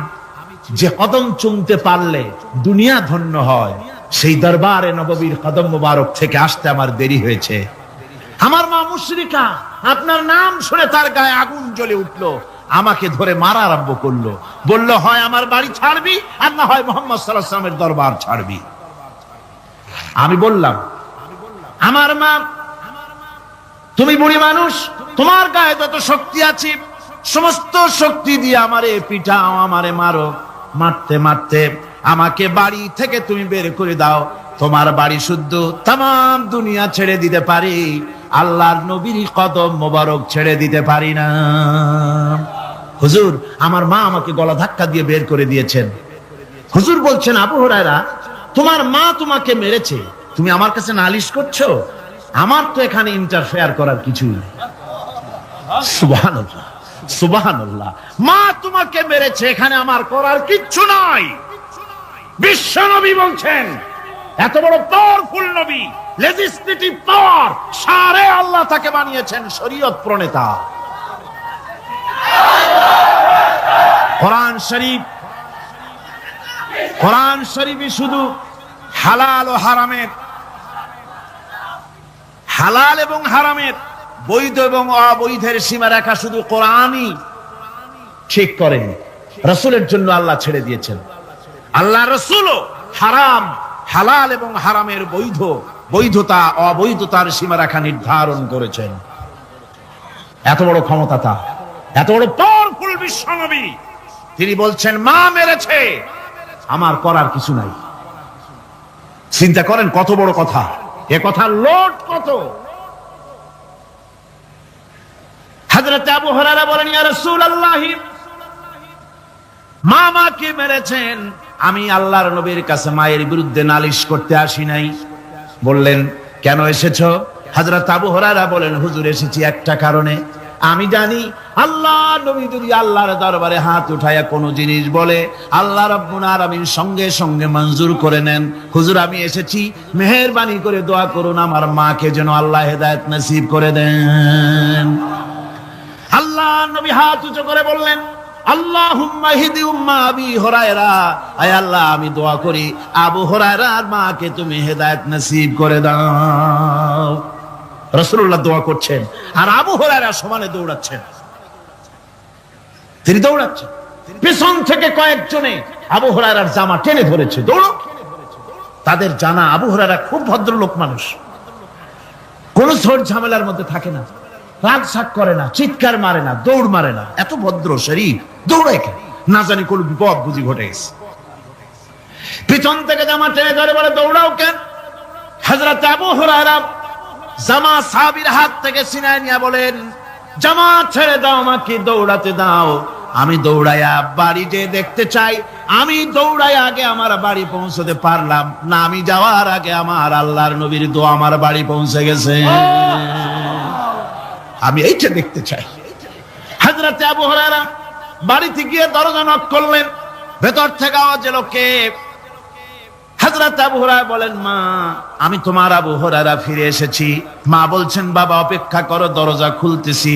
যে কদম চুমতে পারলে দুনিয়া ধন্য হয়, সেই দরবারে নববীর কদম মোবারক থেকে আসতে আমার দেরি হয়েছে। আমার মা মুশরিকা, আপনার নাম শুনে তার গায়ে আগুন জ্বলে উঠলো, আমাকে ধরে মারা আরম্ভ করলো, বলল হয় আমার বাড়ি ছাড়বি আর না হয় মুহাম্মদ সাল্লাল্লাহু আলাইহি ওয়াসাল্লামের দরবার ছাড়বি। আমি বললাম, আমার মা, তুমি বুড়ি মানুষ, তোমার গায়ে যত শক্তি আছে সমস্ত শক্তি দিয়ে আমারে পিটাও, আমারে মারো, মারতে মারতে আমাকে বাড়ি থেকে তুমি বের করে দাও। তোমার বাড়ি শুদ্ধ, তাম দুনিয়া ছেড়ে দিতে পারি, আল্লাহর নবীর কদম মোবারক ছেড়ে দিতে পারি না। হুজুর, আমার মা আমাকে গলা ধাক্কা দিয়ে বের করে দিয়েছেন। হুজুর বলছেন, আবু হুরায়রা তোমার মা তোমাকে মেরেছে, তুমি আমার কাছে নালিশ করছো? আমার তো এখানে ইন্টারফেয়ার করার কিছুই নেই। সুবহানাল্লাহ, সুবহানাল্লাহ। মা তোমাকে মেরেছে, এখানে আমার করার কিচ্ছু নাই। বিশ্ব নবী বলছেন, এত বড় পাওয়ারফুল নবী, লেজিসলেটিভ পাওয়ার, সারে আল্লাহ তাকে বানিয়েছেন শরীয়ত প্রণেতা। কোরআন শরীফ, কোরআন শরীফে শুধু হালাল ও হারামের, হালাল এবং হারামের, বৈধ এবং অবৈধের সীমারেখা শুধু কোরআনই ঠিক করেন, রাসূলের জন্য আল্লাহ ছেড়ে দিয়েছেন। আল্লাহ রাসূলও হারাম, হালাল এবং হারামের বৈধ, বৈধতা অবৈধতার সীমারেখা নির্ধারণ করেছেন। এত বড় ক্ষমতা তার, এত বড় পাওয়ারফুল বিশ্বনবী, তিনি বলছেন মা মেরেছে, আমার করার কিছু নাই। চিন্তা করেন কত বড় কথা, এ কথার লোড কত। হযরত আবু হুরায়রা বলেন, ইয়া রাসূলুল্লাহ, মা মাকে মেরেছেন, আমি আল্লাহর নবীর কাছে মায়ের বিরুদ্ধে নালিশ করতে আসি নাই। বললেন, কেন এসেছো? হযরত আবু হুরায়রা বলেন, হুজুর এসেছি একটা কারণে, আমি জানি আল্লাহ নবী যদি আল্লাহর দরবারে হাত উঠায়া কোনো জিনিস বলে, আল্লাহ রাব্বুল আলামিন সঙ্গে সঙ্গে মঞ্জুর করে নেন। হুজুর আমি এসেছি, মেহেরবানি করে দোয়া করুন আমার মাকে যেন আল্লাহ হেদায়েত নসিব করে দেন। আল্লাহ নবী হাত উঁচু করে বললেন, আল্লাহুম্মা হিদি উম্মা আবি হুরায়রা, আয় আল্লাহ আমি দোয়া করি আবু হুরায়রার মাকে তুমি হেদায়েত নসিব করে দাও। রাসূলুল্লাহ দোয়া করছেন আর আবু হুরায়রা সমানে দৌড়াচ্ছেন। তিনি দৌড়াচ্ছেন, পিছন থেকে কয়েকজনে আবু হুরায়রার জামা টেনে ধরেছে, দৌড়ো। তাদের জানা আবু হুরায়রা খুব ভদ্রলোক মানুষ, কোন ঝড় ঝামেলার মধ্যে থাকে না, রাগ শাক করে না, চিৎকার মারে না, দৌড় মারে না, এত ভদ্র শরীর, দৌড়ায় কেন? না জানি কোন বিপদ বুঝি ঘটে গেছে। পিছন থেকে জামা টেনে ধরে বলে, দৌড়াও কেন? হযরত আবু হুরায়রা জামা সাহাবীর হাত থেকে ছিনায় নিয়ে বলেন, জামা ছেড়ে দাও, আমাকে দৌড়াতে দাও। আমি দৌড়াইয়া বাড়ি যে দেখতে চাই, আমি দৌড়াইয়া আগে আমার বাড়ি পৌঁছতে পারলাম না, আমি যাওয়ার আগে আমার আল্লাহর নবীর দোয়া আমার বাড়ি পৌঁছে গেছে। আমি এইটা দেখতে চাই। হযরত আবু হুরায়রা বাড়িতে গিয়ে দরজা নক করলেন, ভেতর থেকে আওয়াজ এলো, কে? হযরত আবু হুরায়রা বলেন, মা, আমি তোমার আবু হুরায়রা ফিরে এসেছি। মা বলছেন, বাবা অপেক্ষা করো, দরজা খুলতেছি।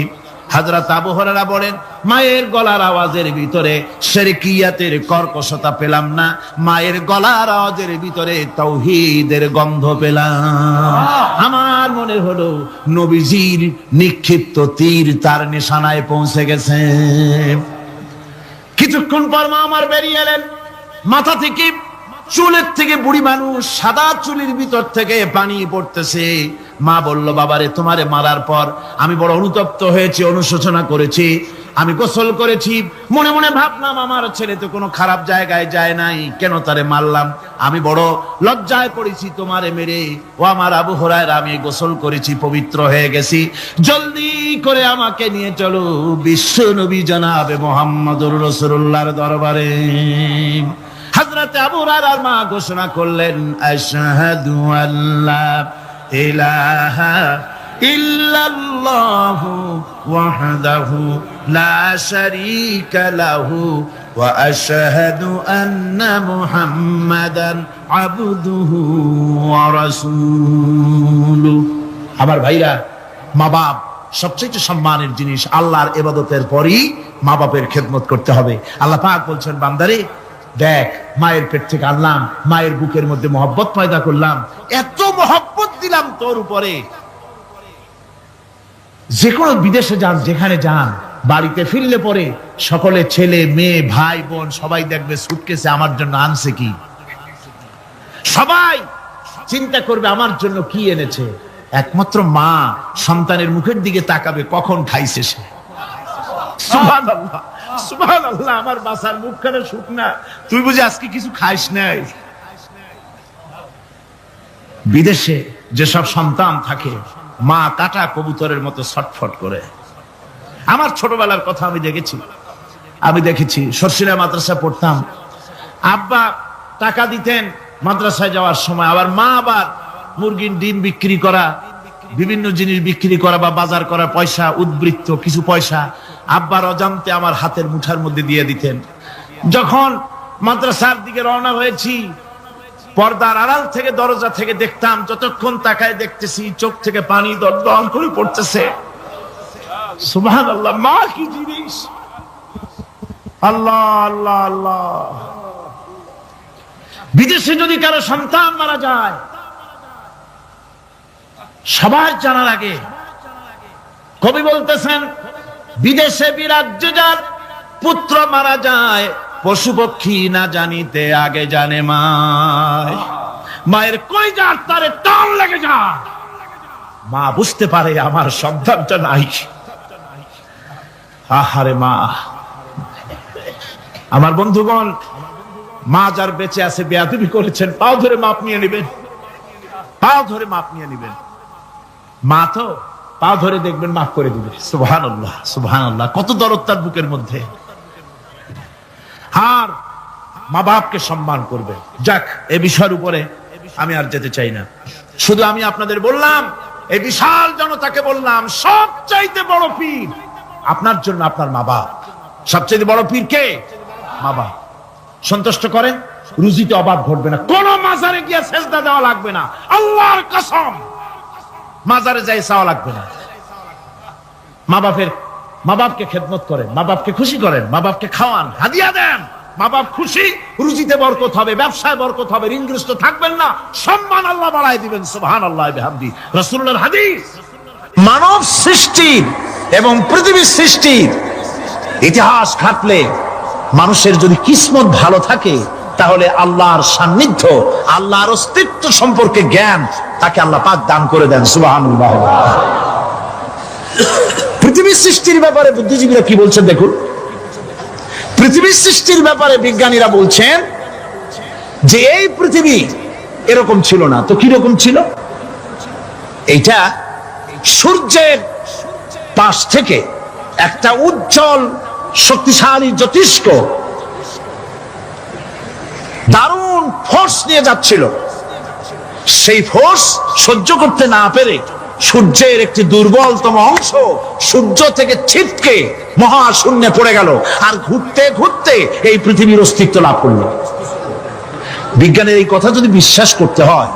হযরত আবু হুরায়রা বলেন, মায়ের গলার আওয়াজের ভিতরে শিরকিয়াতের কর্কশতা পেলাম না, মায়ের গলার আওয়াজের ভিতরে তাওহীদের গন্ধ পেলাম। আমার মনে হলো নবীজির নিক্ষিপ্ত তীর তার নিশানায় পৌঁছে গেছে। কিছুক্ষণ পর মা আমার বেরিয়ে এলেন, মাথা থেকে চুলের থেকে বুড়ি মানুষ, সাদা চুলের ভিতর থেকে পানি পড়তেছে। মা বলল, বাবারে, তোমারে মারার পর আমি বড় অনুতপ্ত হয়েছি, অনুশোচনা করেছি, আমি গোসল করেছি, মনে মনে ভাবলাম আমার ছেলে তো কোনো খারাপ জায়গায় যায় নাই, কেন তারে মারলাম? আমি বড় লজ্জায় পড়েছি তোমারে মেরে। ও আমার আবু হুরায়রা, আমি গোসল করেছি, পবিত্র হয়ে গেছি, জলদি করে আমাকে নিয়ে চলো বিশ্ব নবী জনাবে মুহাম্মদুর রাসূলুল্লাহর দরবারে। হযরত আবু হুরায়রার মা ঘোষণা করলেন, আশহাদু আল্লা ইলাহা ইল্লাল্লাহু ওয়াহদাহু লা শারীকা লাহু ওয়া আশহাদু আন্না মুহাম্মাদান আবদুহু ওয়া রাসূলুহু। আমার ভাইরা, মা বাপ সবচেয়ে সম্মানের জিনিস। আল্লাহর ইবাদতের পরই মা বাপের খেদমত করতে হবে। আল্লাহ পাক বলছেন, বান্দারে দেখ, মায়ের পেট থেকে আনলাম, মায়ের বুকের মধ্যে মহব্বত পয়দা করলাম, এত মহব্বত দিলাম তোর উপরে, যে কোনো বিদেশে যান, যেখানে যান, বাড়িতে ফিরলে পরে সকলে, ছেলে মেয়ে ভাই বোন সবাই দেখবে সুটকেসে আমার জন্য আনছে কি। সবাই চিন্তা করবে আমার জন্য কি এনেছে। একমাত্র মা সন্তানের মুখের দিকে তাকাবে, কখন খাইছে সে। সুবহানাল্লাহ, সুবহানাল্লাহ, আমার বাসার মুখখানে শুকনা, তুই বুঝি আজকে কিছু খাইস নাই। বিদেশে যেসব সন্তান থাকে, মা কাটা কবুতরের মতো ছটফট করে। আমার ছোটবেলার কথা আমি দেখেছি, সরসিলা মাদ্রাসা পড়তাম, আব্বা টাকা দিতেন মাদ্রাসায় যাওয়ার সময়, আবার মা আবার মুরগির ডিম বিক্রি করা, বিভিন্ন জিনিস বিক্রি করা বা বাজার করা পয়সা, উদ্বৃত্ত কিছু পয়সা আব্বার অজান্তে আমার হাতের মুঠার মধ্যে দিয়ে দিতেন। যখন মাদ্রাসার দিকে রওনা হয়েছি, পর্দার আড়াল থেকে দরজা থেকে দেখতাম, যতক্ষণ তাকায় দেখতেছি চোখ থেকে পানি দরদর করে পড়তেছে। সুবহানাল্লাহ, মা কি জিনিস! আল্লাহ আল্লাহ আল্লাহ। বিদেশে যদি কারো সন্তান মারা যায়, সবার জানার আগে কবি বলতেছেন, বিদেশে বিরাজ্য যার পুত্র মারা যায়, পশু পক্ষী না জানিতে আগে জানে মায়। মায়ের কলিজার তারে টান লেগে যায়, মা বুঝতে পারে আমার সন্তানটা নাই। আহারে মা! আমার বন্ধুগণ, মা যার বেঁচে আছে বেয়াদবি করেছেন, পাও ধরে মাপ নিয়ে নেবেন, পাও ধরে মাপ নিয়ে নেবেন। মা তো পাও ধরে দেখবেন, মাফ করে দিবে। সুবহানাল্লাহ, সুবহানাল্লাহ, কত দরদ তার বুকের মধ্যে। আর মা বাপকে সম্মান করবে। যাক, এই বিষয়ের উপরে আমি আর যেতে চাই না। শুধু আমি আপনাদের বললাম, এই বিশাল জনতাকে বললাম, সবচাইতে বড় পীর আপনার জন্য আপনার মা বাপ। সবচাইতে বড় পীর কে? মা বাপ। সন্তুষ্ট করেন, রুজিতে অভাব ঘটবে না, কোন মাজারে গিয়ে সেজদা দেওয়া লাগবে না, আল্লাহর কসম, মাজারে যাই চাওয়া লাগবে না। মা বাপকে খেদমত করেন, মা বাপকে খুশি করেন, মা বাপকে খাওয়ান, হাদিয়া দেন, মা বাপ খুশি, রুজিতে বরকত হবে, ব্যবসায় বরকত হবে, ঋণগ্রস্ত থাকবেন না, সম্মান আল্লাহ বাড়ায় দিবেন। সুবহানাল্লাহ বিহামদি। রাসূলুল্লাহর হাদিস, মানব সৃষ্টির এবং পৃথিবীর সৃষ্টির ইতিহাস ঘাটলে মানুষের যদি কিসমত ভালো থাকে, তাহলে আল্লাহর সান্নিধ্য, আল্লাহর অস্তিত্ব সম্পর্কে জ্ঞান তাকে আল্লাহ পাক দান করে দেন। সুবহানাল্লাহ। পৃথিবীর সৃষ্টির ব্যাপারে বুদ্ধিজীবীরা কি বলছেন দেখুন। পৃথিবীর সৃষ্টির ব্যাপারে বিজ্ঞানীরা বলছেন যে এই পৃথিবী এরকম ছিল না, তো কি রকম ছিল? এইটা সূর্যের পাশ থেকে একটা উজ্জ্বল শক্তিশালী জ্যোতিষ্ক দারুণ ফোর্স নিয়ে যাচ্ছিল। সেই ফোর্স সহ্য করতে না পেরে সূর্যের একটি দুর্বলতম অংশ সূর্য থেকে ছিটকে মহাশূন্যে পড়ে গেল, আর ঘুরতে ঘুরতে এই পৃথিবীর অস্তিত্ব লাভ করল। বিজ্ঞানের এই কথা যদি বিশ্বাস করতে হয়,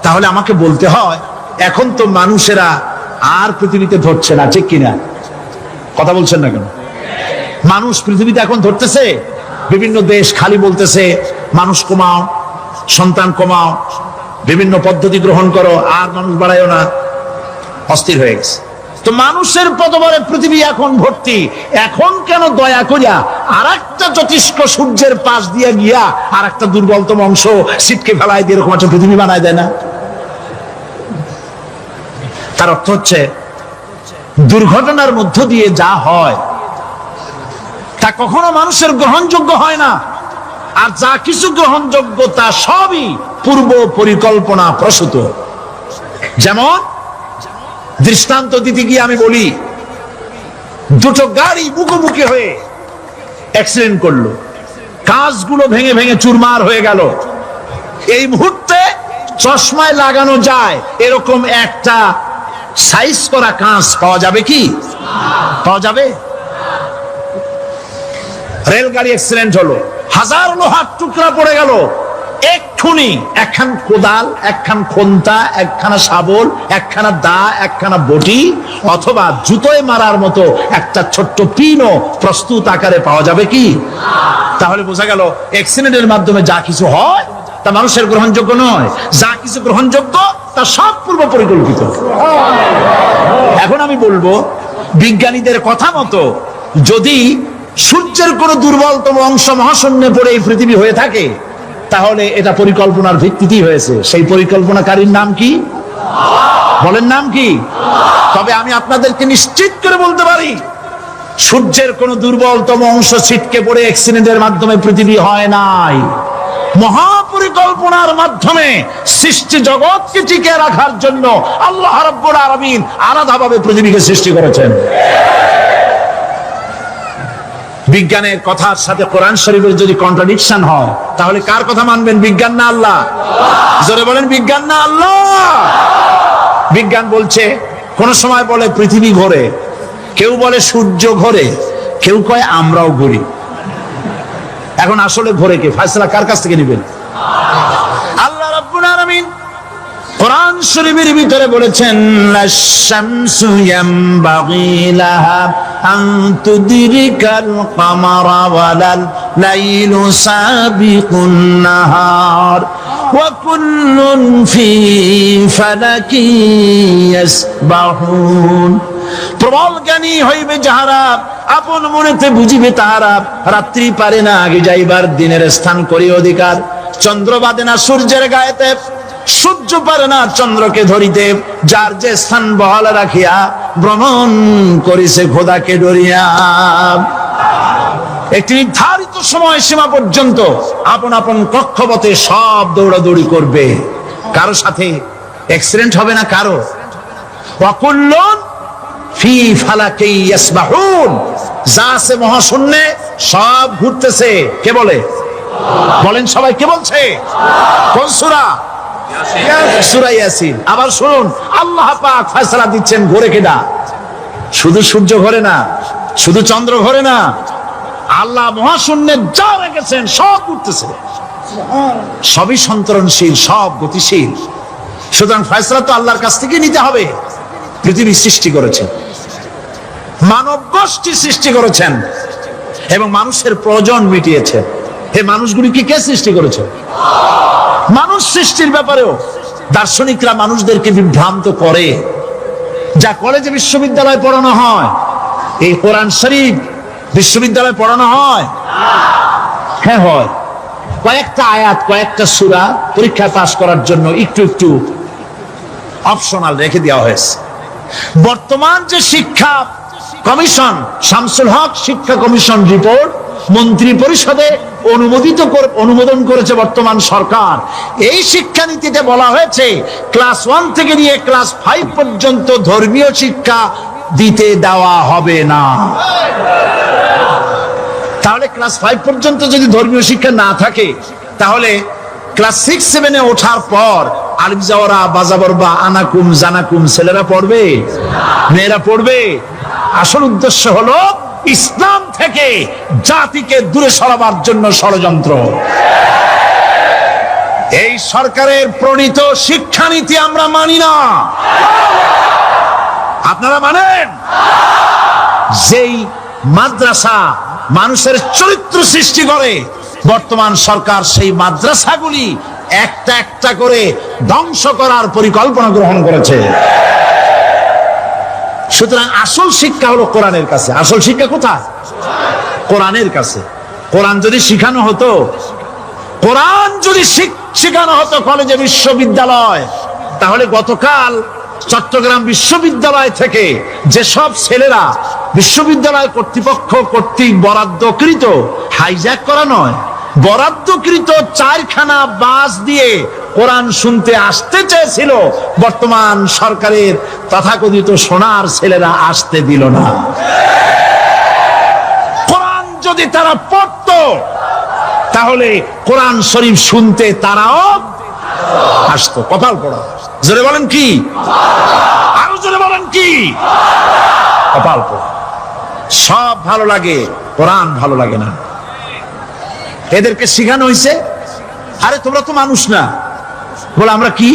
তাহলে আমাকে বলতে হয় এখন তো মানুষেরা আর পৃথিবীতে ধরছে না, ঠিক কিনা? কথা বলছেন না কেন? মানুষ পৃথিবীতে এখন ধরতেছে? বিভিন্ন দেশ খালি বলতেছে মানুষ কমাও, সন্তান কমাও, বিভিন্ন পদ্ধতি গ্রহণ করো, আর মানুষ বাড়ায়ও না, অস্থির হয়ে গেছে। তো মানুষের পদবরে পৃথিবী এখন ভর্তি। এখন কেন দয়া করিয়া আর একটা জ্যোতিষ্ক সূর্যের পাশ দিয়ে গিয়া আর একটা দুর্বলতম অংশ ছিটকে ফেলায় দিয়ে এরকম একটা পৃথিবী বানায় দেয় না? তার অর্থ হচ্ছে দুর্ঘটনার মধ্য দিয়ে যা হয় তা কখনো মানুষের গ্রহণযোগ্য হয় না, আর যা কিছু গ্রহণযোগ্য তা সবই পূর্ব পরিকল্পনা প্রসূত। যেমন দৃষ্টান্ত দিতে গিয়ে আমি বলি, দুটো গাড়ি মুখোমুখি হয়ে অ্যাক্সিডেন্ট করলো, কাঁচগুলো ভেঙে ভেঙে চুরমার হয়ে গেল। এই মুহূর্তে চশমায় লাগানো যায় এরকম একটা সাইজ করা কাঁচ পাওয়া যাবে কি? পাওয়া যাবে? রেলগাড়ি অ্যাক্সিডেন্ট হলো, হাজার লোহার টুকরা পড়ে গেল, এক্ষুনি একখান কোদাল, একখান খন্তা, একখানা শাবল, একখানা দা, একখানা বটি অথবা জুতোয় মারার মতো একটা ছোট্ট পিনও প্রস্তুত আকারে পাওয়া যাবে কি? তাহলে বোঝা গেল অ্যাক্সিডেন্টের মাধ্যমে যা কিছু হয় তা মানুষের গ্রহণযোগ্য নয়, যা কিছু গ্রহণযোগ্য তা সব পূর্ব পরিকল্পিত। এখন আমি বলবো, বিজ্ঞানীদের কথা মতো যদি সূর্যের কোন দুর্বলতম অংশ মহাশূন্যে পড়ে এই পৃথিবী হয়ে থাকে, তাহলে এটা পরিকল্পনার ভিত্তিতেই হয়েছে। সেই পরিকল্পনাকারীর নাম কি? বলেন নাম কি? তবে আমি আপনাদেরকে নিশ্চিত করে বলতে পারি, সূর্যের কোন দুর্বলতম অংশ ছিটকে পড়ে অ্যাক্সিডেন্টের মাধ্যমে পৃথিবী হয় নাই। মহাপরিকল্পনার মাধ্যমে সৃষ্টি জগৎকে টিকে রাখার জন্য আল্লাহ রাব্বুল আলামিন আলাদাভাবে পৃথিবীকে সৃষ্টি করেছেন। বিজ্ঞানের কথার সাথে কোরআন শরীফের যদি কন্ট্রাডিকশন হয়, তাহলে কার কথা মানবেন? বিজ্ঞান না আল্লাহ? জোরে বলেন, বিজ্ঞান না আল্লাহ? বিজ্ঞান বলছে, কোন সময় বলে পৃথিবী ঘোরে, কেউ বলে সূর্য ঘোরে, কেউ কয় আমরাও ঘুরি। এখন আসলে ঘোরে কে? ফয়সালা কার কাছ থেকে নেবেন? আল্লাহ রাব্বুল আলামিন কোরআন শরীফের ভিতরে বলেছেন, লাশ-শামসু ইয়ামবাগি লাহা আন তুদরিকাল কামারা ওয়ালাল লাইলু সাবিকুন নাহার ওয়া কুল্লুন ফি ফালাকি ইয়াসবাহুন। প্রবল জ্ঞানী হইবে যাহারা, আপন মনেতে বুঝিবে তাহারা, রাত্রি পারে না আগে যাইবার, দিনের স্থান করি অধিকার। চন্দ্র বাদে না সূর্যের গায়েতে, সূর্য পারে না চন্দ্রকে ধরিতে, যার যে স্থান বহাল রাখিয়া ভ্রমণ করিছে খোদাকে ডরিয়া। একটি নির্ধারিত সময় সীমা পর্যন্ত আপন আপন কক্ষপথে সব দৌড়াদৌড়ি করবে, কারো সাথে অ্যাক্সিডেন্ট হবে না কারো। ওয়াকুল্লুন ফি ফালাকি ইয়াসবাহুন, যা আছে মহাশূন্যে সব ঘুরতেছে। কে বলে? বলেন সবাই, কে বলছে? কোন সূরা? সূরা ইয়াসিন। আবার শুনুন, আল্লাহ পাক ফয়সালা দিচ্ছেন ঘোরে কেডা? শুধু সূর্য ঘোরে না, শুধু চন্দ্র ঘোরে না, আল্লাহ মহাশূন্যে যা রেখেছেন সব ঘুরতেছে, সবই সন্তরণশীল, সব গতিশীল। সুতরাং ফয়সালা তো আল্লাহর কাছ থেকে নিতে হবে। পৃথিবী সৃষ্টি করেছেন, মানব গোষ্ঠী সৃষ্টি করেছেন এবং মানুষের প্রয়োজন মিটিয়েছে। এই মানুষগুলিকে কে সৃষ্টি করেছে? মানুষ সৃষ্টির ব্যাপারেও দার্শনিকরা মানুষদেরকে বিভ্রান্ত করে। যা কলেজে বিশ্ববিদ্যালয়ে পড়ানো হয়, এই কোরআন শরীফ বিশ্ববিদ্যালয়ে পড়ানো হয়? হ্যাঁ হয়। কয়েকটা আয়াত, কয়েকটা সূরা পরীক্ষায় পাস করার জন্য একটু একটু অপশনাল রেখে দেওয়া হয়েছে। বর্তমান যে শিক্ষা কমিশন, শামসুল হক শিক্ষা কমিশন রিপোর্ট মন্ত্রী পরিষদে অনুমোদন করেছে বর্তমান সরকার। এই শিক্ষানীতিতে বলা হয়েছে ক্লাস 1 থেকে নিয়ে ক্লাস 5 পর্যন্ত ধর্মীয় শিক্ষা দিতে দেওয়া হবে না। তাহলে ক্লাস 5 পর্যন্ত যদি ধর্মীয় শিক্ষা না থাকে, তাহলে ক্লাস 6-7-এ ওঠার পর আলিফ জাওরা বাজাবর বা আনাকুম জানাকুম ছেলেরা পড়বে, মেয়েরা পড়বে? আসল উদ্দেশ্য হলো ইসলাম থেকে জাতিকে দূরে সরাবার জন্য ষড়যন্ত্র। এই সরকারের প্রণীত শিক্ষানীতি আমরা মানি না। আপনারা মানেন? যেই মাদ্রাসা মানুষের চরিত্র সৃষ্টি করে, বর্তমান সরকার সেই মাদ্রাসাগুলি একটা একটা করে ধ্বংস করার পরিকল্পনা গ্রহণ করেছে। সুতরাং আসল শিক্ষা হলো কোরআনের কাছে। আসল শিক্ষা কোথায়? কোরআনের কাছে। কোরআন যদি শিখানো হতো, কোরআন যদি শিখানো হতো কলেজে বিশ্ববিদ্যালয়, তাহলে গতকাল চট্টগ্রাম বিশ্ববিদ্যালয় থেকে যেসব ছেলেরা বিশ্ববিদ্যালয় কর্তৃপক্ষ কর্তৃক বরাদ্দকৃত, হাইজ্যাক করা নয়, বরাদ্দকৃত 4খানা বাস দিয়ে কোরআন শুনতে আসতে চেয়েছিল, বর্তমান সরকারের তথাকথিত সোনার ছেলেরা আসতে দিল না। কোরআন যদি তারা পড়তো, তাহলে কোরআন শরীফ শুনতে তারাও আসতো। কপাল পড়া। জোরে বলেন কি? আরো জোরে বলেন কি? কপাল পড়া। সব ভালো লাগে, কোরআন ভালো লাগে না। এদেরকে শিখানো হয়েছে, আরে তোমরা তো মানুষ না। বলে আমরা কি?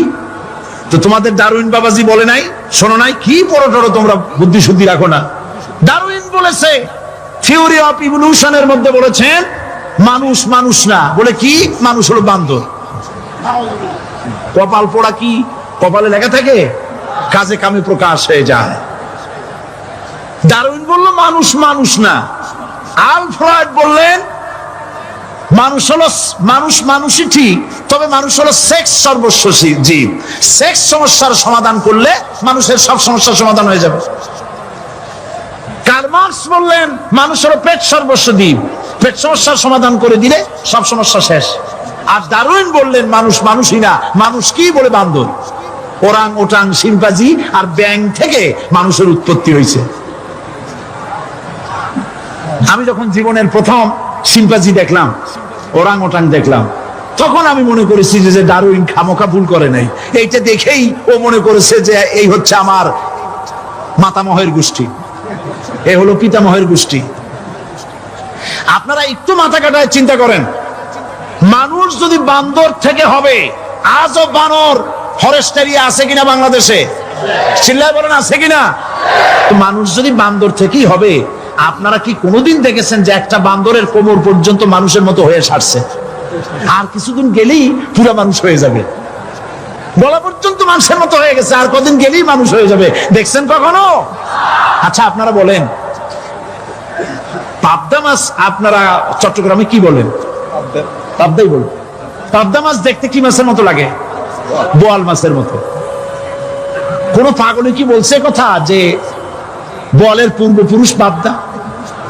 তো তোমাদের ডারউইন বাবাজি বলে নাই, শোনো নাই? কি পড়ো টড়ো তোমরা, বুদ্ধি শুদ্ধি রাখো না। ডারউইন বলেছে, থিওরি অফ ইভলিউশনের মধ্যে বলেছেন মানুষ মানুষ না। বলে কি? মানুষ হলো বান্দর। কপাল পোড়া। কি কপালে লেখা থাকে? কাজে কামে প্রকাশ হয়ে যায়। ডারউইন বলল মানুষ মানুষ না। আল ফ্রয়েড বললেন মানুষ হলো মানুষই ঠিক, তবে মানুষ হলো সেক্স সর্বস্ব জীব। সেক্স সমস্যার সমাধান করলে মানুষের সব সমস্যার সমাধান হয়ে যাবে। কার্ল মার্কস বললেন মানুষ হলো পেট সর্বস্ব জীব, পেট সমস্যার সমাধান করে দিলে সব সমস্যা শেষ। আর ডারউইন বললেন মানুষ মানুষই না, মানুষ কি? বলে বান্দর। ওরাং ওটাং শিম্পাজি আর ব্যাং থেকে মানুষের উৎপত্তি হয়েছে। আমি যখন জীবনের প্রথম শিম্পাজি দেখলাম, ওরাং ওটাং দেখলাম, তখন আমি মনে করেছি যে ডারউইন খামোখা ভুল করে নাই। এইটা দেখেই ও মনে করেছে যে এই হচ্ছে আমার মাতামহের গোষ্ঠী, এ হলো পিতামহের গোষ্ঠী। আপনারা একটু মাথা কাটায় চিন্তা করেন, মানুষ যদি বান্দর থেকে হবে, আজও বানর ফরেস্ট এরিয়া আছে কিনা বাংলাদেশে? চিল্লায় বলেন আছে কিনা? তো মানুষ যদি বান্দর থেকেই হবে, আপনারা কি কোনোদিন দেখেছেন যে একটা বান্দরের কোমর পর্যন্ত মানুষের মতো হয়ে সারছে? আর কিছুদিন গেলেই পুরো মানুষ হয়ে যাবে। গলা পর্যন্ত মানুষের মতো হয়ে গেছে, আর কদিন গেলেই মানুষ হয়ে যাবে। দেখছেন কখনো? আচ্ছা আপনারা বলেন, পাবদা মাছ আপনারা চট্টগ্রামে কি বলেন? পাবদাই বলেন। পাবদা মাছ দেখতে কি মাছের মতো লাগে? বোয়াল মাছের মতো। কোন পাগলে কি বলছে কথা যে বোয়ালের পূর্বপুরুষ পাবদা?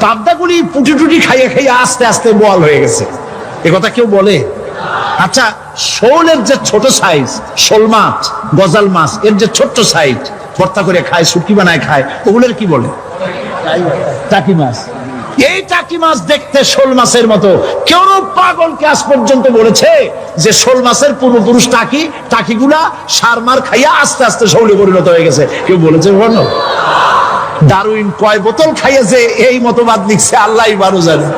পাবদাগুলি পুটি টুটি খাইয়ে খাইয়ে আস্তে আস্তে বোয়াল হয়ে গেছে, এ কথা কেউ বলে? আচ্ছা শোলের যে ছোট সাইজ, শোল মাছ, গজাল মাছ, এর যে ছোট্ট সাইজ ভর্তা করে খায়, শুটকি বানায় খায়, ওগুলোর কি বলে? টাকি মাছ। এই টাকি মাছ দেখতে শোল মাছের মতো। কেউ পাগলকে আজ পর্যন্ত বলেছে যে শোল মাছের পূর্বপুরুষ টাকি, টাকিগুলা সারমার খাইয়া আস্তে আস্তে শোলে পরিণত হয়ে গেছে? কেউ বলেছে বলো? ডারউইন কয় বোতল খাইয়েছে এই মতবাদ লিখছে আল্লাহই ভালো জানে।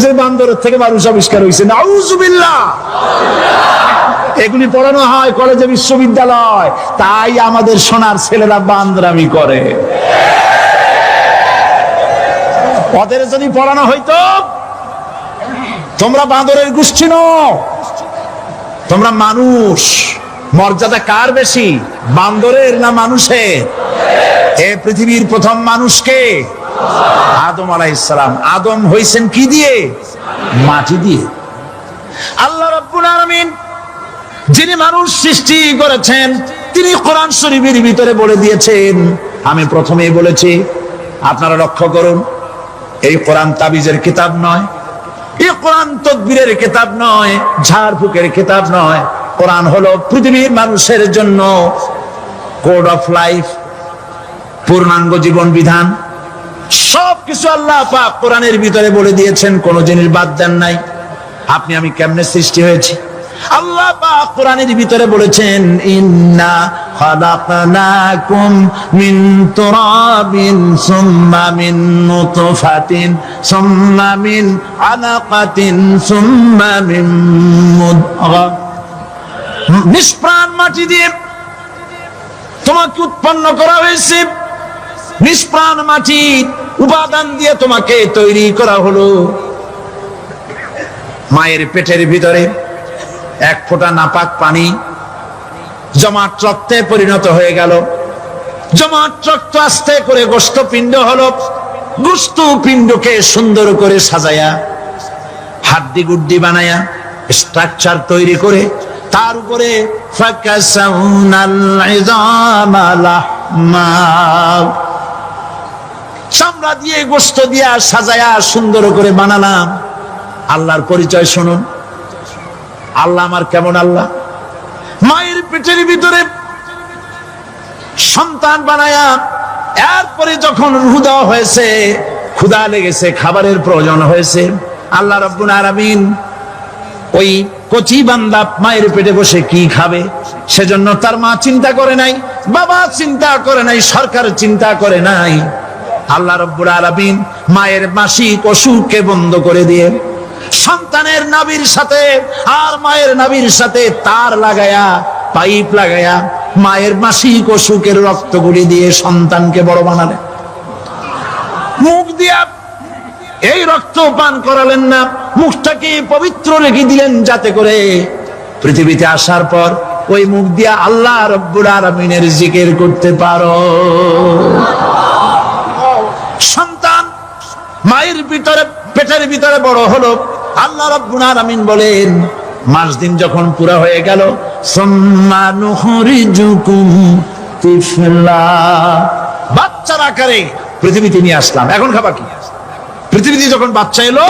যে বান্দরের থেকে মানুষ আবিষ্কার হয়েছে, নাউজুবিল্লাহ। এগুলি পড়ানো হয় কলেজে বিশ্ববিদ্যালয়, তাই আমাদের সোনার ছেলেরা বান্দরামি করে। ওদের যদি পড়ানো হইতো তোমরা বান্দরের গোষ্ঠী নও, তোমরা মানুষ। মর্যাদা কার বেশি, বান্দরের না মানুষের? এ পৃথিবীর প্রথম মানুষকে আদম আলাইহিস সালাম। আদম হইছেন কি দিয়ে? মাটি দিয়ে। আল্লাহ রাব্বুল আলামিন যিনি মানুষ সৃষ্টি করেছেন, তিনি কোরআন শরীফের ভিতরে বলে দিয়েছেন, আমি প্রথমেই বলেছি, আপনারা লক্ষ্য করুন, এই কোরআন তাবিজের কিতাব নয়, এই কোরআন তদবিরের কিতাব নয়, ঝাড়ফুঁকের কিতাব নয়। কোরআন হলো পৃথিবীর মানুষের জন্য কোড অফ লাইফ, পূর্ণাঙ্গ জীবন বিধান। সবকিছু আল্লাহ পাক কোরআনের ভিতরে বলে দিয়েছেন, কোন জিনিস বাদ দেন নাই। আপনি আমি কেমনে সৃষ্টি হয়েছি আল্লাহ পাক কোরআনের ভিতরে বলেছেন, ইন্না খালাকনাকুম মিন তুরাবিন সুম্মা মিন নুতফাতিন সুম্মা মিন আলাকাতিন সুম্মা মিন মুদগা। নিষ্প্রাণ মাটি দিয়ে তোমাকে উৎপন্ন করা হয়েছে, নিষ্প্রাণ মাটির উপাদান দিয়ে তোমাকে তৈরি করা হলো। মায়ের পেটের ভিতরে এক ফোঁটা নাপাক পানি জমাট রক্তে পরিণত হয়ে গেল, জমাট রক্ত আস্তে করে গোস্ত পিণ্ড হলো, গোস্ত পিণ্ডকে সুন্দর করে সাজায়া হাড্ডি গুড্ডি বানায়া স্ট্রাকচার তৈরি করে তার উপরে চামড়া দিয়ে গোস্ত দিয়া সাজায়া সুন্দর করে বানালাম। আল্লাহর পরিচয় শুনুন, আল্লাহ আমার কেমন আল্লাহ। মায়ের পেটের ভিতরে সন্তান বানায়া এরপরে যখন রূহ দেওয়া হয়েছে, ক্ষুধা লেগেছে, খাবারের প্রয়োজন হয়েছে, আল্লাহ রাব্বুল আলামিন ওই কচি বান্দা মায়ের পেটে বসে কি খাবে সেজন্য তার মা চিন্তা করে নাই, বাবা চিন্তা করে নাই, সরকার চিন্তা করে নাই। আল্লাহ রাব্বুল আলামিন মায়ের মাসিক অসুখকে বন্ধ করে দিয়ে সন্তানের নাভির সাথে আর মায়ের নাভির সাথে তার লাগায়া, পাইপ লাগায়া মায়ের মাসিক অসুখের রক্তগুলি দিয়ে সন্তানকে বড় বানালেন। মুখ দিয়া এই রক্ত পান করালেন না, মুখটাকে পবিত্র রেখে দিলেন যাতে করে পৃথিবীতে আসার পর ওই মুখ দিয়া আল্লাহ রাব্বুল আলামিনের জিকির করতে পারো। সন্তান মায়ের ভিতরে পেটের ভিতরে বড় হলো, আল্লাহ রাব্বুল আলামিন বলেন মাস দিন যখন পুরা হয়ে গেল, সুম্মা নুখরিজুকুম তিফলা, বাচ্চার আকারে পৃথিবীতে নিয়ে আসলাম। এখন খাবা কি? পৃথিবীতে যখন বাচ্চা এলো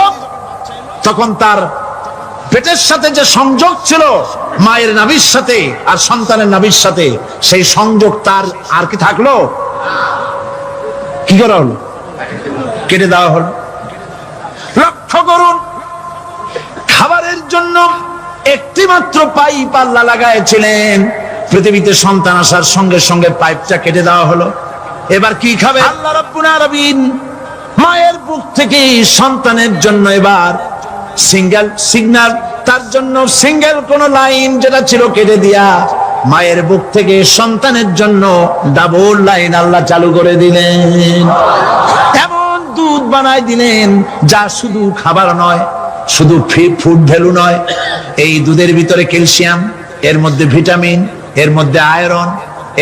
তখন তার পেটের সাথে যে সংযোগ ছিল মায়ের নাভির সাথে আর সন্তানের নাভির সাথে, সেই সংযোগ তার আর কি থাকলো? কি করা হলো? কেটে দেওয়া হলো। লক্ষ্য করুন, খাবারের জন্য একটি মাত্র পাইপ আল্লাহ লাগাইছিলেন, পৃথিবীতে সন্তান আসার সঙ্গে সঙ্গে পাইপটা কেটে দেওয়া হলো। এবার কি খাবে? আল্লাহ রাব্বুল আলামিন মায়ের বুক থেকে সন্তানের জন্য এবার সিঙ্গেল সিগন্যাল, তার জন্য সিঙ্গেল কোন লাইন যেটা ছিল কেটে দিয়া মায়ের বুক থেকে সন্তানের জন্য ডাবল লাইন আল্লাহ চালু করে দিলেন। এমন দুধ বানাই দিলেন যা শুধু খাবার নয়, শুধু ফুড ভ্যালু নয়, এই দুধের ভিতরে ক্যালসিয়াম, এর মধ্যে ভিটামিন, এর মধ্যে আয়রন,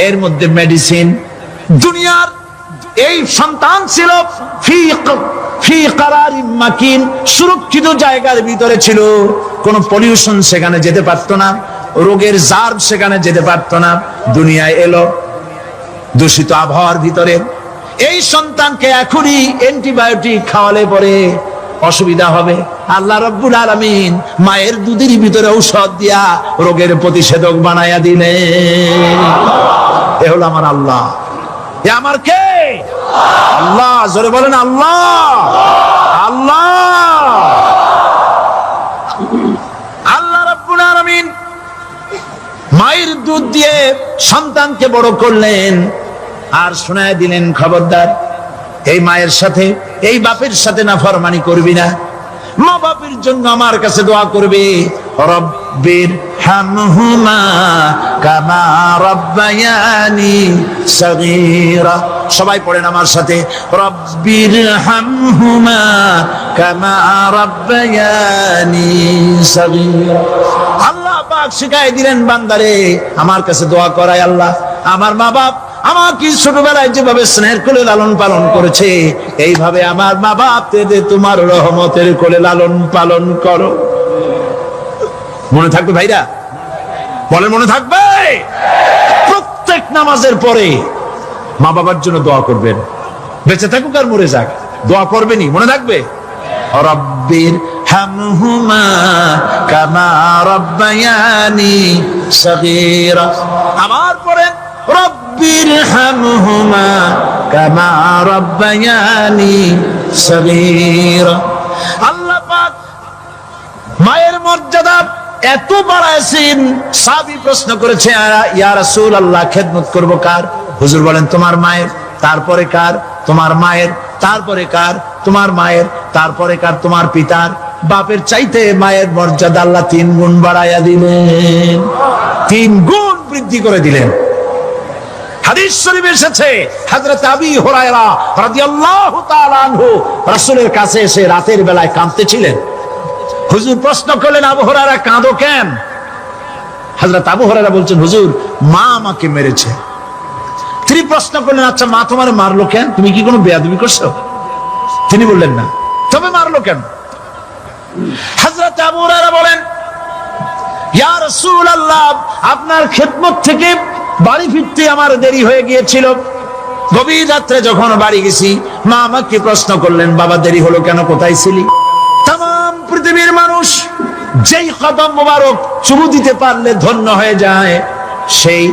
এর মধ্যে মেডিসিন। দুনিয়ার এই সন্তান ছিল ফি কারারিন মাকিন, সুরক্ষিত জায়গার ভিতরে ছিল, কোন পলিউশন সেখানে যেতে পারতো না, রোগের জার্ম সেখানে যেতে পারতো না। দুনিয়ায় এলো দূষিত আবহাওয়ার ভিতরে, এই সন্তানকে এখনই অ্যান্টিবায়োটিক খাওয়ালে পরে অসুবিধা হবে। আল্লাহ রাব্বুল আলামিন মায়ের দুধের ভিতরে ঔষধ দিয়া রোগের প্রতিষেধক বানায়া দিলেন। এ হলো আমার আল্লাহ। এ আমার কে? আল্লাহ। জোরে বলেন আল্লাহ। আল্লাহ আল্লাহ রাব্বুল আলামিন মায়ের দুধ দিয়ে সন্তানকে বড় করলেন আর শোনায় দিলেন, খবরদার এই মায়ের সাথে, এই বাপের সাথে নাফরমানি করবি না। মা বাপের জন্য আমার কাছে দোয়া করবে, রব্বির হামহুমা কামা রাব্বায়ানি সগীরা। সবাই পড়েন আমার সাথে, রব্বির হামহুমা কামা রাব্বায়ানি সগীরা। আল্লাহ পাক শিখাই দিলেন বান্দারে আমার কাছে দোয়া করায়, আল্লাহ আমার মা বাপ আমাকে ছোটবেলায় যেভাবে স্নেহের কোলে লালন পালন করেছে, এইভাবে আমার মা বাপকে তোমার রহমতের কোলে লালন পালন করো। মনে থাকবে ভাইরা? বলেন মনে থাকবে? প্রত্যেক নামাজের পরে মা বাবার জন্য দোয়া করবেন, বেঁচে থাকুক আর মরে যাক, দোয়া করবেনই। মনে থাকবে? রব্বির হামহুমা কামা রাব্বায়ানি সগীরা। আবার পড়েন, রব্বির রব্বিরহামহুমা কামা রাব্বায়ানি সগীরা। আল্লাহ পাক মায়ের মর্যাদা এত বাড়াইছেন। সাহাবী প্রশ্ন করেছে, ইয়া রাসূলুল্লাহ, খেদমত করব কার? হুজুর বলেন, তোমার মায়ের, তারপরে কার? তোমার মায়ের, তারপরে কার? তোমার মায়ের, তারপরে কার? তোমার পিতার। বাপের চাইতে মায়ের মর্যাদা আল্লাহ 3 গুণ বাড়াইয়া দিলেন, 3 গুণ বৃদ্ধি করে দিলেন। হাদিস শরীফে এসেছে, হযরত আবী হুরায়রা রাদিয়াল্লাহু তাআলা আনহু রাসূলের কাছে এসে রাতের বেলায় কাঁদতেছিলেন। হুজুর প্রশ্ন করলেন, আবু হুরায়রা কাঁদো কেন? হযরত আবু হুরায়রা বলছেন, হুজুর মা আমাকে মেরেছে। তিনি প্রশ্ন করলেন, আচ্ছা মা তোমার মারলো কেন? তুমি কি কোনো বেয়াদবি করছো? তিনি বললেন না। তবে মারলো কেন? হযরত আবু হুরায়রা বলেন, ইয়া রাসূলুল্লাহ, আপনার খেদমত থেকে বাড়ি ফিরতে আমার দেরি হয়ে গিয়েছিল। গভীর রাত্রে যখন বাড়ি গেছি, মা আমাকে প্রশ্ন করলেন, বাবা দেরি হলো কেন, কোথায় ছিলি? তাম পৃথিবীর মানুষ যেই কদম মোবারক চুমু দিতে পারলে ধন্য হয়ে যায়, সেই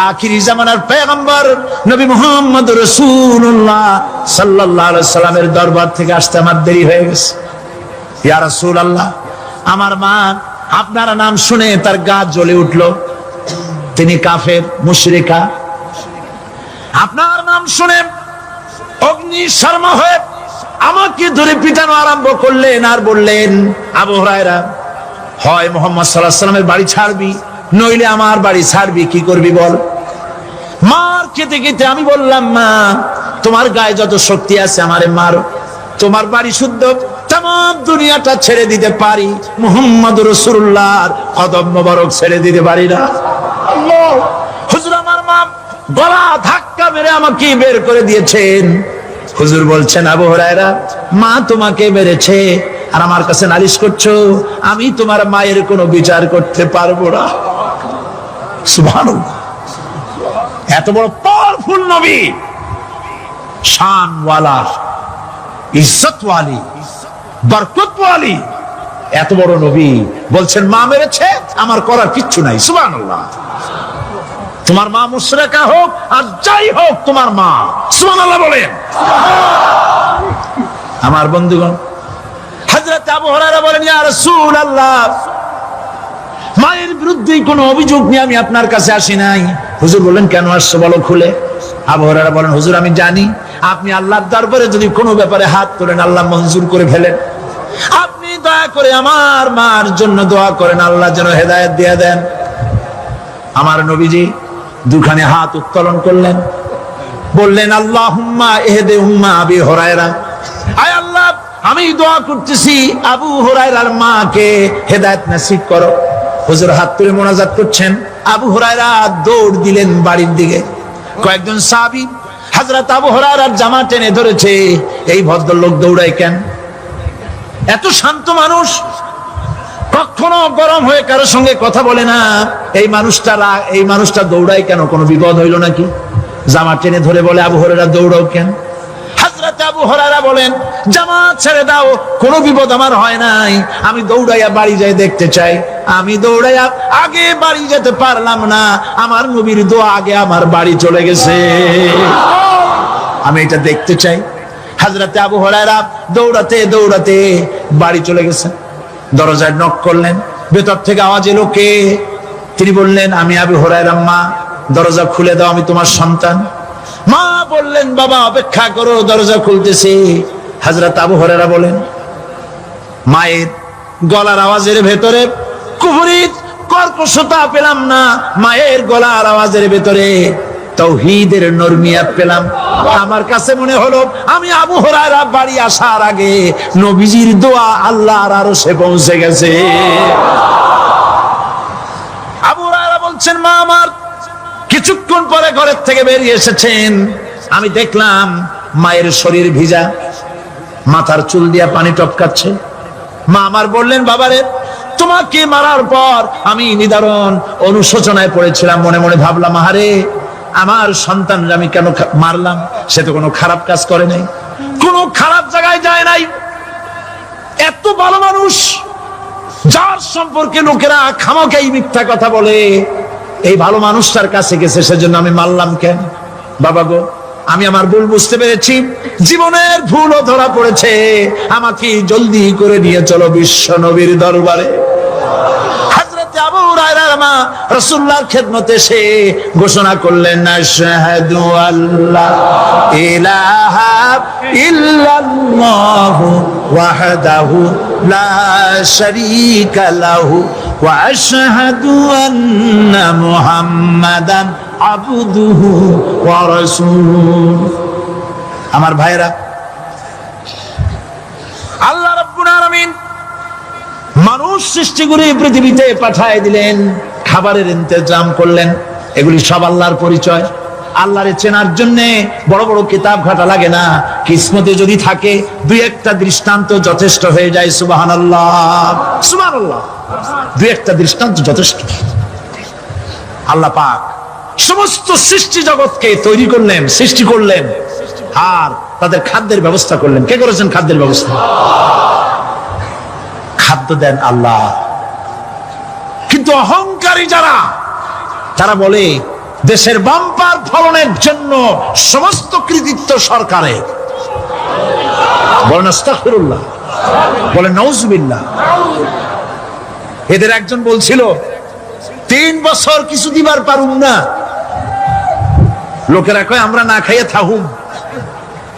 আখিরি জামানার পয়গম্বর নবী মুহাম্মদ রাসূলুল্লাহ সাল্লাল্লাহু আলাইহি সাল্লামের দরবার থেকে আসতে আমার দেরি হয়ে গেছে। ইয়া রাসূলুল্লাহ, আমার মা আপনার নাম শুনে তার গা জ্বলে উঠলো। তিনি কাফের, মুশরিকা। আপনার নাম শুনে অগ্নি শর্মা হয়ে আমাকে ধরে পিটানো আরম্ভ করলেন আর বললেন, আবু হুরায়রা, হয় মুহাম্মদ সাল্লাল্লাহু আলাইহি সাল্লামের বাড়ি ছাড়বি, নইলে আমার বাড়ি ছাড়বি, কি করবি বল? মার খেতে খেতে আমি বললাম, মা তোমার গায়ে যত শক্তি আছে আমারে মারো, তোমার বাড়ি শুদ্ধ, তাম দুনিয়াটা ছেড়ে দিতে পারি, মুহাম্মদ রাসূলুল্লাহর কদম মোবারক ছেড়ে দিতে পারি না। আল্লাহ! হুজুর আমার মা গলা ধাক্কা মেরে আমাকে বের করে দিয়েছেন। হুজুর বলছেন, আবু হুরায়রা, মা তোমাকে মেরেছে আর আমার কাছে নালিশ করছো? আমি তোমার মায়ের কোনো বিচার করতে পারবো না। সুবহানাল্লাহ! এত বড় পাওয়ারফুল নবী, শানওয়ালা, ইজ্জতওয়ালি, বরকতওয়ালি, এত বড় নবী বলছেন মা মেরেছে, আমার করার কিচ্ছু নাই। সুবহানাল্লাহ! তোমার মা মুশরিকা হোক আর যাই হোক, তোমার মা। সুবহানাল্লাহ বলেন। আমার বন্ধুগণ, হযরত আবু হুরায়রা বলেন, ইয়া রাসূলুল্লাহ, মায়ের বিরুদ্ধে কোনো অভিযোগ নিয়ে আমি আপনার কাছে আসি নাই। হুজুর বললেন, কেন আসছো বলো খুলে? আবু হুরায়রা বলেন, হুজুর আমি জানি আপনি আল্লাহর দরবারে যদি কোনো ব্যাপারে হাত তোলেন আল্লাহ মঞ্জুর করে ফেলেন। আপনি দয়া করে আমার মার জন্য দোয়া করেন, আল্লাহ যেন হেদায়েত দিয়ে দেন। আমার নবীজি দুখানে হাত উত্তোলন করলেন, বললেন, আল্লাহুম্মা ইহদি উম্মা আবি হুরায়রা, আয় আল্লাহ, আমি দোয়া করতেছি আবু হুরায়রার মাকে হেদায়েত নসিব করো। হুজুর হাত তুলে মোনাজাত করছেন, আবু হুরায়রা দৌড় দিলেন বাড়ির দিকে। কয়েকজন সাহাবী হযরত আবু হুরায়রার জামা টেনে ধরেছে, এই ভদ্রলোক দৌড়ায় কেন? এত শান্ত মানুষ, কখনো গরম হয়ে কারো সঙ্গে কথা বলে না। এই মানুষটা দৌড়ায় কেন? কোনো বিপদ হইল নাকি? জামা টেনে ধরে বলে, আবু হুরায়রা দৌড়াও কেন? হযরত আবু হুরায়রা বলেন, জামা ছেড়ে দাও, কোনো বিপদ আমার হয় নাই, আমি দৌড়াইয়া বাড়ি যাই দেখতে চাই। আমি দৌড়াইয়া আগে বাড়ি যেতে পারলাম না, আমার নবীর দোয়া আগে আমার বাড়ি চলে গেছে, আমি এটা দেখতে চাই। হযরত আবু হুরায়রা দৌড়াতে দৌড়াতে বাড়ি চলে গেছেন। দরজায় নক করলেন, ভেতর থেকে আওয়াজ এলো, কে? তিনি বললেন, আমি আবু হুরায়রা, মা দরজা খুলে দাও, আমি তোমার সন্তান। মা বললেন, বাবা অপেক্ষা করো, দরজা খুলতেছি। হযরত আবু হুরায়রা বলেন, মায়ের গলার আওয়াজের ভেতরে কুফরি কর্কশতা পেলাম না, মায়ের গলার আওয়াজের ভেতরে তাওহীদের নরমিয়াত পেলাম। আমার কাছে মনে হলো আমি আবু হুরায়রা বাড়ি আসার আগে নবীজির দোয়া আল্লাহর আরশে পৌঁছে গেছে। আবু হুরায়রা বলছেন, মা আমার কিছুক্ষণ পরে ঘরের থেকে বেরিয়ে এসেছেন, আমি দেখলাম মায়ের শরীর ভিজা, মাথার চুল দিয়া পানি টপকাচ্ছে। মা আমার বললেন, বাবারে, তোমাকে মারার পর আমি নিদারুণ অনুশোচনায় পড়েছিলাম, মনে মনে ভাবলাম, আহারে আমার সন্তানরা আমি কেন মারলাম? সে তো কোনো খারাপ কাজ করে নাই, কোনো খারাপ জায়গায় যায় নাই। এত ভালো মানুষ, যার সম্পর্কে লোকেরা খামোখাই মিথ্যা কথা বলে, এই ভালো মানুষটার কাছে গেছে, সেজন্য আমি মারলাম কেন? বাবা গো, আমি আমার ভুল বুঝতে পেরেছি, জীবনের ভুলও ধরা পড়েছে, আমাকে জলদি করে নিয়ে চলো বিশ্ব নবীর দরবারে। হযরত আবু হুরায়রার মা রাসূলুল্লাহর খেদমতে এসে ঘোষণা করলেন, আশহাদু আল্লা ইলাহা ইল্লাল্লাহু ওয়াহদাহু লা শারীকা লাহু ওয়া আশহাদু আন্না মুহাম্মাদান আবদুহু ওয়া রাসূলুহু। আমার ভাইরা, আল্লাহ রাব্বুল আলামিন মানুষ সৃষ্টি করে পৃথিবীতে পাঠায় দিলেন, খাবারের ইন্তজাম করলেন, এগুলি সব আল্লাহর পরিচয়। আল্লাহরে চেনার জন্য বড় বড় কিতাব ঘাটা লাগে না, কিসমতে যদি থাকে দুই একটা দৃষ্টান্ত যথেষ্ট হয়ে যায়। সুবহানাল্লাহ, সুবহানাল্লাহ, দুই একটা দৃষ্টান্ত যথেষ্ট। আল্লাহ পাক সমস্ত সৃষ্টি জগৎকে তৈরি করলেন, সৃষ্টি করলেন, আর তাদের খাদ্যের ব্যবস্থা করলেন। কে করেছেন খাদ্যের ব্যবস্থা? খাদ্য দেন আল্লাহ। কিন্তু অহংকারী যারা, তারা বলে দেশের বাম্পার ফলনের জন্য সমস্ত কৃতিত্ব সরকারের। বলেন আস্তাগফিরুল্লাহ, বলেন নাউজুবিল্লাহ। এদের একজন বলছিল 3 বছর কিছু দিবার পারুম না। লোকেরা কয় আমরা না খাইয়ে থাকুম,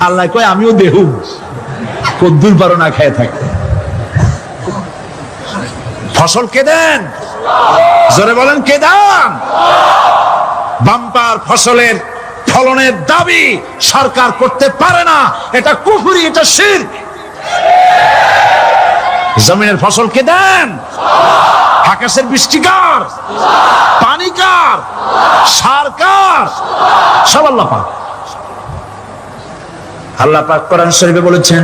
আল্লাহ কয় আমিও দেহুম। কদ্দুর পারো না খাইয়ে থাকতে। ফসল কে দেন? জোরে বলেন কে দেন? বাম্পার ফসলের ফলনের দাবি সরকার করতে পারে না, এটা কুফরি, এটা শিরক। জমিনের ফসল কে দেন? আকাশের বৃষ্টি কার? পানি কার? সার কার? সব আল্লাহ পাক। আল্লাহ পাক কোরআন শরীফে বলেছেন,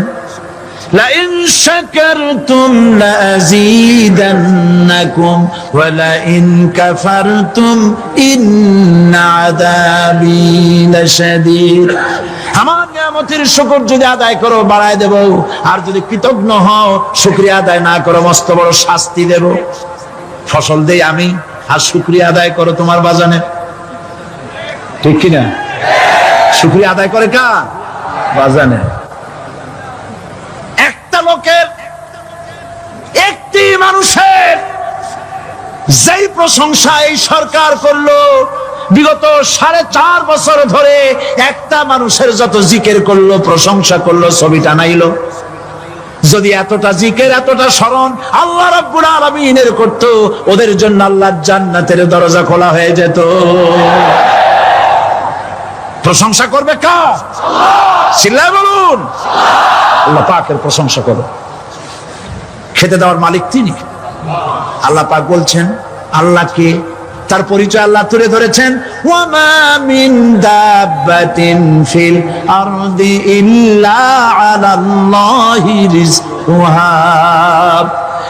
لئن شكرتم لأزيدنكم ولئن كفرتم إن عذابي لشديد। আমার নিয়ামতের শুকর যদি আদায় করো বাড়ায় দেব, আর যদি কৃতজ্ঞ হও শুকরিয়া আদায় না করো মস্ত বড় শাস্তি দেব। ফসল দেই আমি, আর শুকরিয়া আদায় করো তোমার বাজানে। ঠিক কিনা? শুকরিয়া আদায় করে কার? বাজানে। লোকের, একটি মানুষের যেই প্রশংসা এই সরকার করলো, বিগত 4.5 বছর ধরে একটা মানুষের যত জিকির করলো, প্রশংসা করলো, ছবি টানাইলো, যদি এতটা জিকির এতটা স্মরণ আল্লাহ রাব্বুল আলামিনের করতো, ওদের জন্য আল্লাহর জান্নাতের দরজা খোলা হয়ে যেত। প্রশংসা করবে কার? চিল্লায় বলুন, আল্লাহ পাকের প্রশংসা করো। খেতে দেওয়ার মালিক তিনি। আল্লাহ পাক বলছেন, আল্লাহকে, তার পরিচয় আল্লাহ তুলে ধরেছেন, ওয়ামা মিন দাব্বাতিন ফিল আরদি ইল্লা আলাল্লাহি রিজকুহা।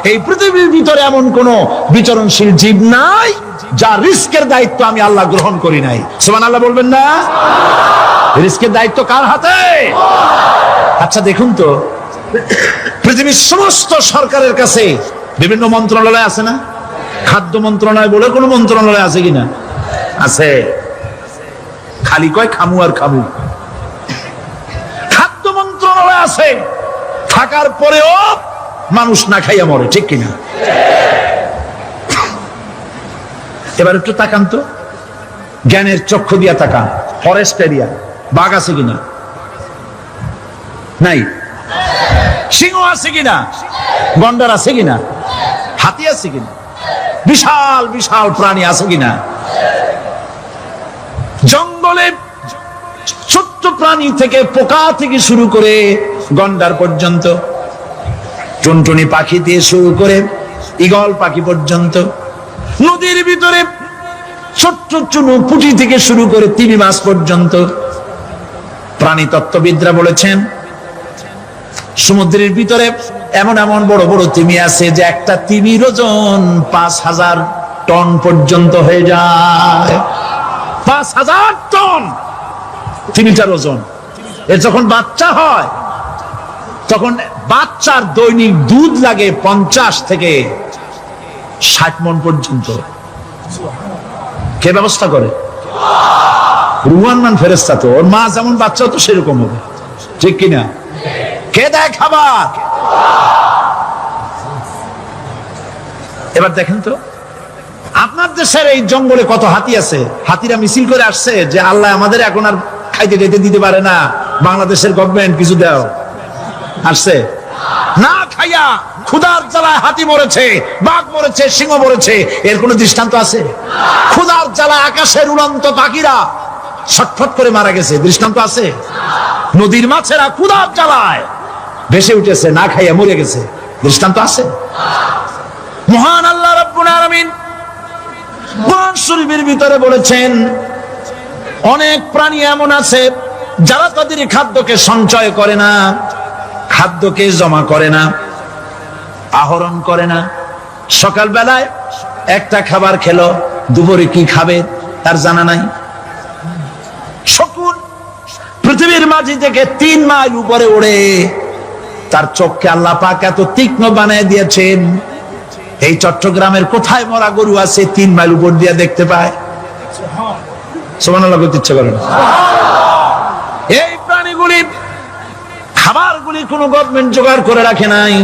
এই পৃথিবীর ভিতরে এমন কোন বিচরণশীল জীব নাই যার রিস্কের দায়িত্ব আমি আল্লাহ গ্রহণ করি নাই। সুবহানাল্লাহ বলবেন না? রিস্কের দায়িত্ব কার হাতে? আচ্ছা দেখুন তো, পৃথিবীর সমস্ত সরকারের কাছে বিভিন্ন মন্ত্রণালয় আছে না? খাদ্য মন্ত্রণালয় বলে কোন মন্ত্রণালয় আছে কিনা? আছে। খালি কয় খামু আর খামু। খাদ্য মন্ত্রণালয় আছে, থাকার পরেও মানুষ না খাইয়া মরে। ঠিক কিনা? এবার একটু তাকান তো, জ্ঞানের চক্ষু দিয়া তাকান। ফরেস্ট এরিয়া, বাঘ আছে কিনা? নাই। সিংহ আছে কিনা? গন্ডার আছে কিনা? হাতি আছে কিনা? বিশাল বিশাল প্রাণী আছে কিনা? জঙ্গলে ছোট্ট প্রাণী থেকে, পোকা থেকে শুরু করে গন্ডার পর্যন্ত, টুনটুনি পাখি দিয়ে শুরু করে ঈগল পাখি পর্যন্ত, নদীর ভিতরে ছোট্ট চুনো পুঁটি থেকে শুরু করে তিমি মাছ পর্যন্ত। প্রাণী তত্ত্ববিদরা বলেছেন, সমুদ্রের ভিতরে এমন এমন বড় বড় তিমি আছে যে একটা তিমির ওজন 5000 টন পর্যন্ত হয়ে যায়। 5000 টন তিমিটার ওজন। এর যখন বাচ্চা হয়, তখন বাচ্চার দৈনিক দুধ লাগে 50 থেকে 60 মণ পর্যন্ত। কে ব্যবস্থা করে? রুহান মান ফেরেশতা। তো ওর মা যেমন বাচ্চা তো সেরকম হবে, ঠিক কিনা? কে দেয় খাবার? এবার দেখেন তো আপনার দেশের এই জঙ্গলে কত হাতি আছে, হাতিরা মিছিল করে আসছে যে আল্লাহ আমাদের এখন আর খাইতে খাইতে দিতে পারে না, বাংলাদেশের গভর্নমেন্ট কিছু দাও। আসছে না, খাইয়া ক্ষুধার জ্বালায় হাতি মরেছে, বাঘ মরেছে, সিংহ মরেছে, এর কোন দৃষ্টান্ত আছে? ক্ষুধার জ্বালায় আকাশের উড়ন্ত পাখিরা ছটফট করে মারা গেছে, দৃষ্টান্ত আছে? নদীর মাছেরা ক্ষুধার জ্বালায় ভেসে উঠেছে, না খাইয়া মরে গেছে, দৃষ্টান্ত আছে? মহান আল্লাহ রাব্বুল আলামিন কোরআন শরীফের ভিতরে বলেছেন অনেক প্রাণী এমন আছে যারা তাদের খাদ্যকে সঞ্চয় করে না, খাদ্যকে জমা করে না, আহরণ করে না। সকাল বেলায় একটা খাবার খেলো, দুপুরে কি খাবে তার জানা নাই। শকুন পৃথিবীর মাঝি থেকে 3 মাইল উপরে ওড়ে, তার চোখকে আল্লাহ পাক এত তীক্ষ্ণ বানিয়ে দিয়েছেন, এই চট্টগ্রামের কোথায় মরা গরু আছে 3 মাইল উপর দিয়ে দেখতে পায়? সুবহানাল্লাহ বলতে ইচ্ছে করে না। এই প্রাণীগুলি খাবারগুলি কোন গভর্নমেন্ট জোগাড় করে রাখে নাই।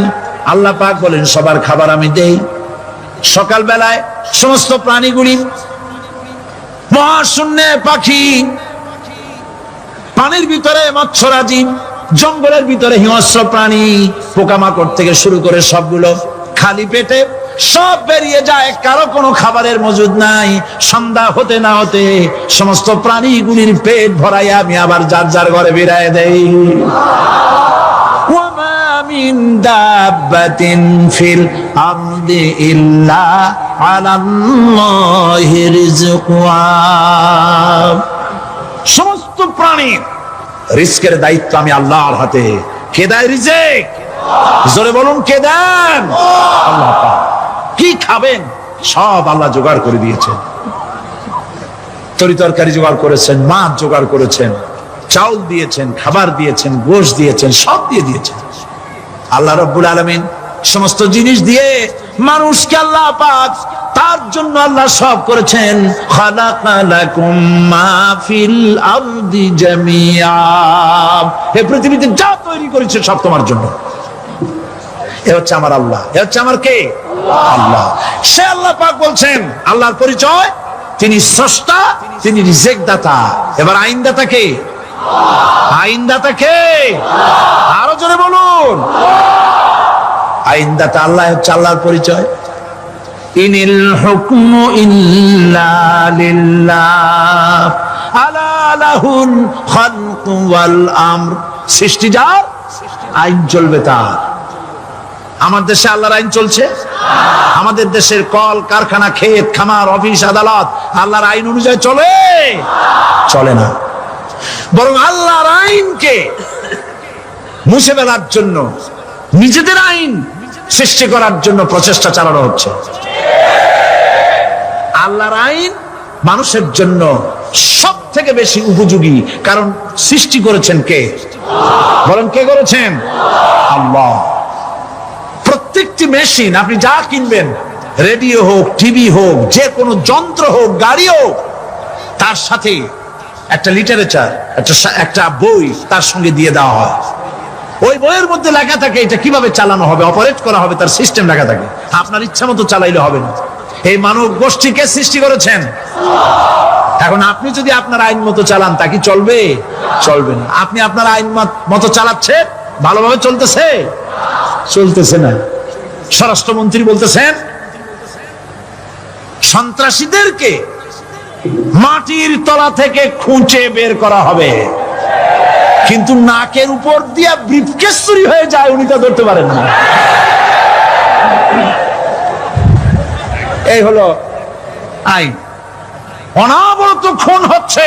আল্লাহ পাক বলেন সবার খাবার আমি দেই। সকাল বেলায় সমস্ত প্রাণীগুলি, মহাশূন্যে পাখি, পানির ভিতরে মৎস্যরাজি, জঙ্গলের ভিতরে হিংস্র প্রাণী, পোকামাকড় থেকে শুরু করে সবগুলো খালি পেটে সব বেরিয়ে যায়, কারো কোনো খাবারের মজুদ নাই। সন্ধ্যা হতে না হতে সমস্ত প্রাণীগুলির পেট ভরাইয়া আমি আবার যার যার ঘরে বেরিয়ে দেই। ওয়ামা মিন দাব্বাতিন ফিল আরদি ইল্লা আলাল্লাহি রিজকুহা। সমস্ত প্রাণী রিজকের দায়িত্ব আমি আল্লাহর হাতে। কে দেয় রিজক? জোরে বলুন, কে দেন? আল্লাহ পাক। কি খাবেন সব আল্লাহ জোগাড় করে দিয়েছেন। তরি তরকারি জোগাড় করেছেন, মাছ জোগাড় করেছেন, চাউল দিয়েছেন, খাবার দিয়েছেন, গোশত দিয়েছেন, সব দিয়ে দিয়েছেন। আল্লাহ রাব্বুল আলামিন সমস্ত জিনিস দিয়ে মানুষকে আল্লাহ পাক তার জন্য আল্লাহ সব করেছেন। খালাকালাকুম মা ফিল আরদি জামিআ। এই পৃথিবীতে যা তৈরি করেছে সব তোমার জন্য। এ হচ্ছে আমার আল্লাহ, এ হচ্ছে আমার কে? আল্লাহ। সে আল্লাহ পাক বলছেন, আল্লাহর পরিচয় তিনি স্রষ্টা, তিনি রিজেক দাতা। এবার আইনদাতা কে? আইনদাতা কে? আরো জোরে বলুন। আইনদাতা আল্লাহ হচ্ছে আল্লাহর পরিচয়। ইনিল হুকমু ইল্লা লিল্লাহ আলা লাহুল খালকু ওয়াল আমর। সৃষ্টি যার, আইন চলবে তার। আমার দেশে আল্লাহর আইন চলছে? আমাদের দেশের কল কারখানা, ক্ষেত খামার, অফিস আদালত আল্লাহর আইন অনুযায়ী চলে? চলে না। বরং আল্লাহর আইনকে মুছে ফেলার জন্য, নিজেদের আইন সৃষ্টি করার জন্য প্রচেষ্টা চালানো হচ্ছে। আল্লাহর আইন মানুষের জন্য সব থেকে বেশি উপযোগী, কারণ সৃষ্টি করেছেন কে? বলেন, কে করেছেন? আল্লাহ। প্রত্যেকটি মেশিন আপনি যা কিনবেন, রেডিও হোক, টিভি হোক, যে কোনো যন্ত্র হোক, গাড়ি হোক, তার সাথে একটা লিটারেচার, একটা বই তার সঙ্গে দিয়ে দেওয়া হয়। ওই বইয়ের মধ্যে লেখা থাকে এটা কিভাবে চালানো হবে, অপারেট করা হবে, তার সিস্টেম লেখা থাকে। আপনার ইচ্ছা মতো চালাইলে হবে না। এই মানব গোষ্ঠীকে সৃষ্টি করেছেন। এখন আপনি যদি আপনার আইন মতো চালান, তা কি চলবে? চলবে না। আপনি আপনার আইন মতো চালাচ্ছেন, ভালোভাবে চলতেছে? চলতেছে না। স্বরাষ্ট্রমন্ত্রী বলতেছেন সন্ত্রাসীদেরকে মাটির তলা থেকে খুঁজে বের করা হবে, কিন্তু নাকের উপর দিয়ে ব্রিফকেস চুরি হয়ে যায়, উনি তা ধরতে পারেন না। এই হলো আইন। অনাবরত খুন হচ্ছে,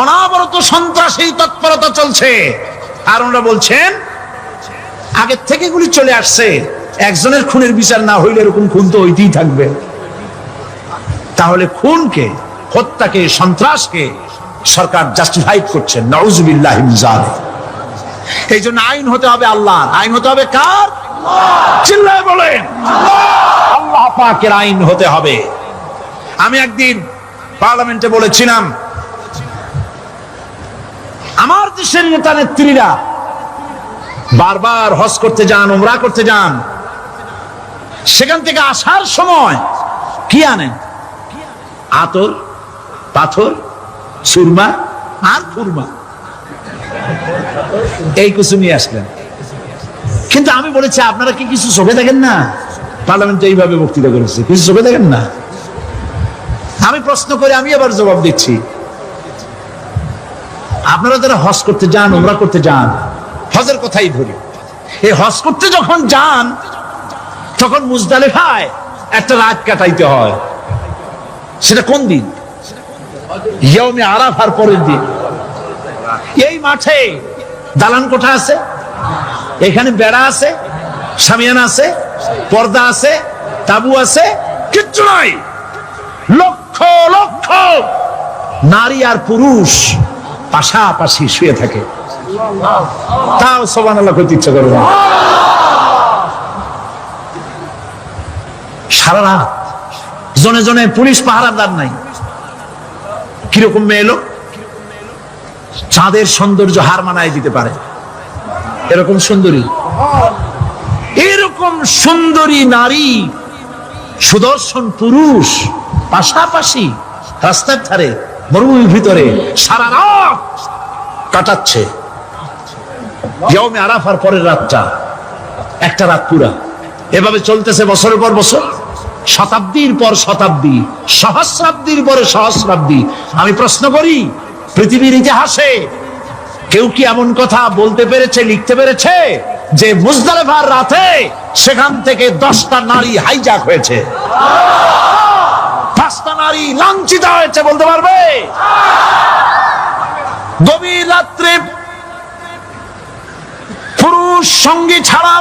অনাবরত সন্ত্রাসী তৎপরতা চলছে। আর ওনারা বলছেন আগের থেকে এগুলি চলে আসছে, একজনের খুনের বিচার না হইলে এরকম খুন তো হইতেই থাকবে। তাহলে খুনকে, হত্যাকে, সন্ত্রাসকে সরকার জাস্টিফাইড করছেন। নাউযুবিল্লাহি মিন যালিক। এই জন্য আইন হতে হবে আল্লাহর। আইন হতে হবে কার? চিল্লায় বলেন, আল্লাহ পাকের আইন হতে হবে। আমি একদিন পার্লামেন্টে বলেছিলাম, আমার দেশের নেতা নেত্রীরা বারবার হজ করতে যান, উমরা করতে যান, সেখান থেকে আসার সময় কি আনেন? আতর, পাথর, সুরমা আর ফুরমা, এই কিছু নিয়ে আসলেন। কিন্তু আমি বলেছি, আপনারা কি কিছু চোখে দেখেন না? পার্লামেন্টে এইভাবে বক্তৃতা করেছে, কিছু চোখে দেখেন না? আমি প্রশ্ন করে আমি আবার জবাব দিচ্ছি, আপনারা যারা হজ করতে যান, উমরা করতে যান, হজের কথাই ধরি, এই হজ করতে যখন যান তখন মুজদালিফায় একটা রাত কাটাইতে হয়। সেটা কোন দিন? ইয়াউমে আরাফার পরের দিন। এই মাঠে দালান কোঠা আছে, এখানে বেড়া আছে, শামিয়ানা আছে, পর্দা আছে, তাবু আছে, কিচ্ছু নাই। লক্ষ লক্ষ নারী আর পুরুষ পাশাপাশি শুয়ে থাকে, তাও সুবহানাল্লাহ কইতে ইচ্ছা করে না। সারা রাত জনে জনে পুলিশ পাহারাদার নাই। কিরকম মেয়ে এলো, চাঁদের সৌন্দর্য হার মানায় দিতে পারে এরকম সুন্দরী, এরকম সুন্দরী নারী, সুদর্শন পুরুষ পাশাপাশি রাস্তার ধারে মরুভূমির ভিতরে সারা রাত কাটাচ্ছে। ইয়াউমে আরাফার পরের রাতটা একটা রাত পুরা। এভাবে চলতেছে বছরের পর বছর, শতাব্দীর পর শতাব্দী, সহস্রাব্দীর পরে সহস্রাব্দী। আমি প্রশ্ন করি, পৃথিবীর ইতিহাসে কেউ কি এমন কথা বলতে পেরেছে, লিখতে পেরেছে যে মুজদালিফার রাতে সেখান থেকে 10টা নারী হাইজ্যাক হয়েছে, 5টা নারী লাঞ্ছিত হয়েছে? বলতে পারবে? গভীর রাত্রে পুরুষ সঙ্গী ছাড়া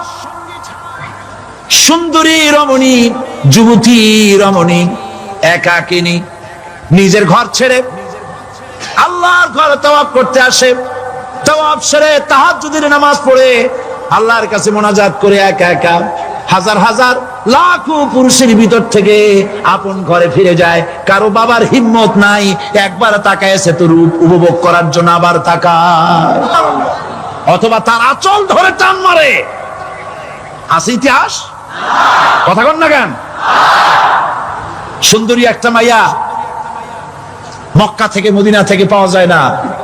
সুন্দরী রমণী, যুবতী রমণী একাকিনী নিজের ঘর ছেড়ে আল্লাহর ঘরে তাওয়াফ করতে আসে। তাওয়াফ সেরে তাহাজ্জুদের নামাজ পড়ে আল্লাহর কাছে মোনাজাত করে একা একা হাজার হাজার লাখো পুরুষের ভিতর থেকে আপন ঘরে ফিরে যায়। কারো বাবার হিম্মত নাই একবার তাকায় সে তো রূপ উপভোগ করার জন্য, আবার তাকায়, অথবা তার আঁচল ধরে টান মারে। আছে ইতিহাস? কথা কন না কেন? সুন্দরী একটা মাইয়া মক্কা থেকে মদিনা থেকে পাওয়া যায় না,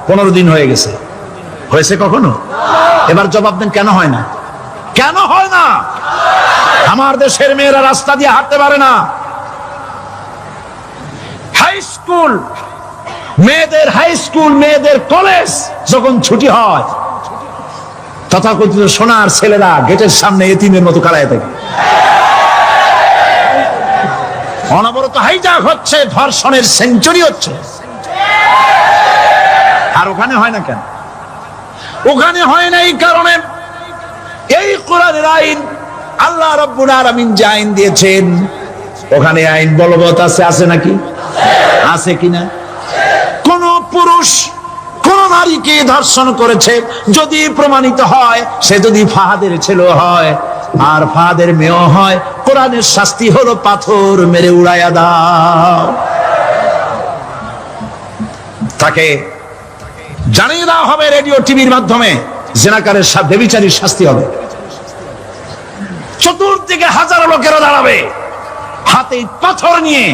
15 দিন হয়ে গেছে। হয়েছে কখনো? এবার জবাব দেন, কেন হয় না? কেন হয় না? আমার দেশের মেয়েরা রাস্তা দিয়ে হাঁটতে পারে না। হাই স্কুল মেয়েদের, হাই স্কুল মেয়েদের কলেজ যখন ছুটি হয়, তথাকথিত সোনার ছেলেরা গেটের সামনে এতিমের মতো কারায় থাকে। অনবরত হাইজ্যাক হচ্ছে, ধর্ষণের সেঞ্চুরি হচ্ছে। আর ওখানে হয় না কেন? ওখানে হয় না এই কারণে, এই কোরআনের আইন আল্লাহ রাব্বুল আলামিন যে আইন দিয়েছেন, ওখানে আইন বলবৎ আছে। আছে নাকি? আছে কিনা? কোন পুরুষ কোন নারীকে ধর্ষণ করেছে যদি প্রমাণিত হয়, সে যদি ফাহাদের ছেলে হয় আর ফাহাদের মেয়ে হয়, কোরআনের শাস্তি হলো পাথর মেরে উড়াইয়া দাও। তাকে জানিয়ে দেওয়া হবে রেডিও টিভির মাধ্যমে, জিনাকারের ব্যভিচারীর শাস্তি হবে। চতুর্দিকে হাজারো লোকেরা দাঁড়াবে, হাতে পাথর নিয়ে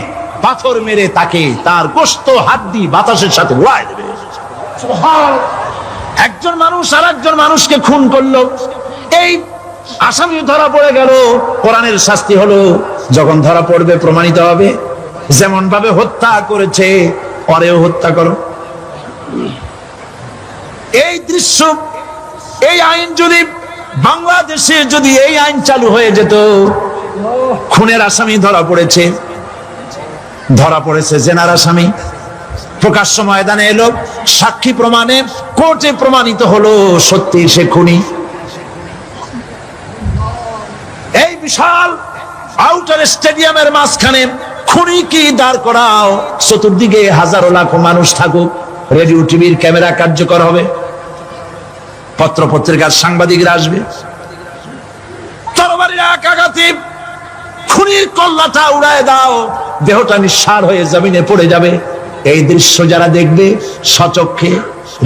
পাথর মেরে তাকে তার গোশত হাড্ডি বাতাসের সাথে উড়ায় দেবে। একজন মানুষ আর একজন মানুষকে খুন করলো, এই আসামি ধরা পড়ে গেল, কোরআনের শাস্তি হলো যখন ধরা পড়বে প্রমাণিত হবে যেমন ভাবে হত্যা করেছে পরেও হত্যা করো। এই দৃশ্য, এই আইন যদি বাংলাদেশে যদি এই আইন চালু হয়ে যেত, খুনের আসামি ধরা পড়েছে, ধরা পড়েছে জেনার আসামি, প্রকাশ্য ময়দানে এলো, সাক্ষী প্রমাণে কোর্টে প্রমাণিত হলো সত্যি সে খুনি। এই বিশাল আউটার স্টেডিয়ামের মাঝখানে খুনি কি দাঁড় করাও, চতুর্দিকে হাজারো লাখো মানুষ থাকুক, রেডিও টিভির ক্যামেরা কার্যকর হবে, পত্র পত্রিকার সাংবাদিকরা আসবে, তরবারির এক আঘাতে খুনির কল্লাটা উড়ায় দাও, দেহটা নিঃসার হয়ে জমিনে পড়ে যাবে। এই দৃশ্য যারা দেখবে সচক্ষে,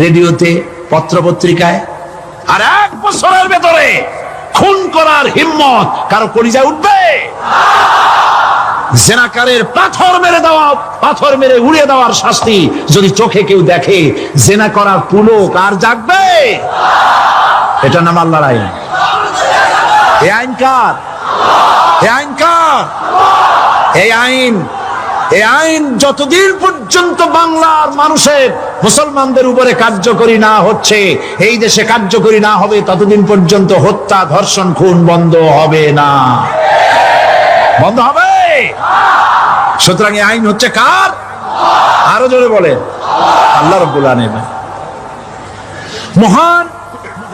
রেডিওতে, পত্রপত্রিকায়, আর 1 বছরের ভেতরে খুন করার হিম্মত কারো কলিজায় উঠবে? জেনাকারের পাথর মেরে উড়িয়ে দেওয়ার শাস্তি যদি চোখে কেউ দেখে, জেনা করার পুলক আর জাগবে? এটা নাম আল্লাহর আইন। এই আইন কার? এই আইন কার? এই আইন যতদিন পর্যন্ত বাংলার মানুষের, মুসলমানদের উপরে কার্যকরী না হচ্ছে, এই দেশে কার্যকরী না হবে, ততদিন পর্যন্ত হত্যা, ধর্ষণ, খুন বন্ধ হবে না। বন্ধ হবে। সুতরাং এই আইন হচ্ছে কার? আরো জোরে বলে, আল্লাহ রাব্বুল আলামিন। মহান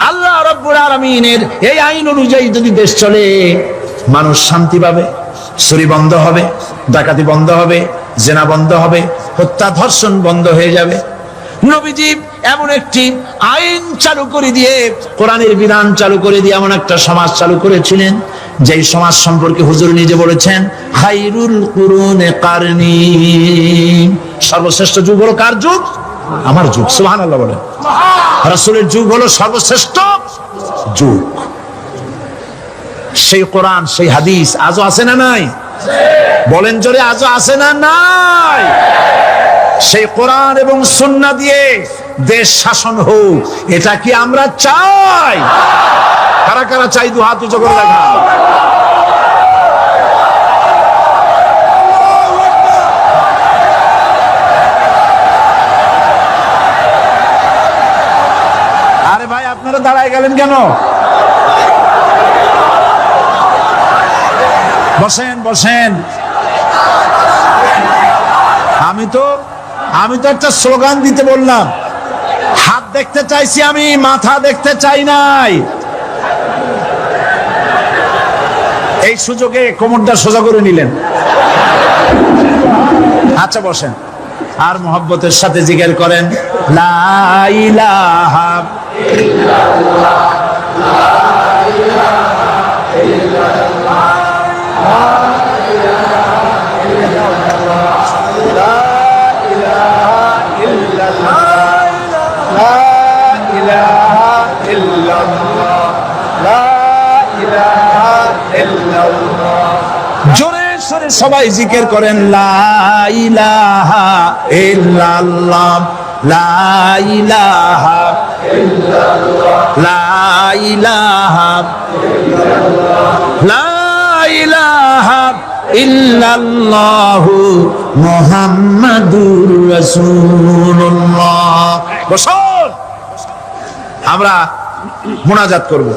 আল্লাহ রাব্বুল আলামিনের এই আইন অনুযায়ী যদি দেশ চলে, মানুষ শান্তি পাবে, চুরি বন্ধ হবে, ডাকাতি বন্ধ হবে, জেনা বন্ধ হবে, হত্যা, ধর্ষণ বন্ধ হয়ে যাবে। নবীজি এমন একটি আইন চালু করে দিয়ে, কোরআনের বিধান চালু করে দিয়ে এমন একটা সমাজ চালু করেছিলেন, যেই সমাজ সম্পর্কে হুজুর নিজে বলেছেন, খায়রুল কুরুনে কারনি, সর্বশ্রেষ্ঠ যুগ হলো কার যুগ? আমার যুগ। সুবহানাল্লাহ বলেন। রাসূলের যুগ হলো সর্বশ্রেষ্ঠ যুগ। সেই কোরআন, সেই হাদিস আজও আছে না নাই? বলেন জোরে, আজও আছে না নাই? সেই কোরআন এবং সুন্নাহ দিয়ে দেশ শাসন হোক, এটা কি আমরা চাই? কারা কারা চাই? দু হাত উঁচু করে দেখা। আরে ভাই, আপনারা দাঁড়ায় গেলেন কেন? বসেন বসেন। আমি তো একটা স্লোগান দিতে বললাম। হাত দেখতে চাইছি আমি, মাথা দেখতে চাই নাই। এই সুযোগে কোমরটা সোজা করে নিলেন। আচ্ছা বসেন, আর মহব্বতের সাথে জিকির করেন, লা ইলাহা ইল্লাল্লাহ, লা ইলাহা ইল্লাল্লাহ, লা জোরে সরে সবাই জিকির করেন, লা ইলাহা ইল্লাল্লাহ, লা ইলাহা ইল্লাল্লাহ, লা ইলাহা ইল্লাল্লাহ, লা ইলাহা ইল্লাল্লাহু মুহাম্মাদুর রাসূলুল্লাহ। বসুন, আমরা মুনাজাত করব।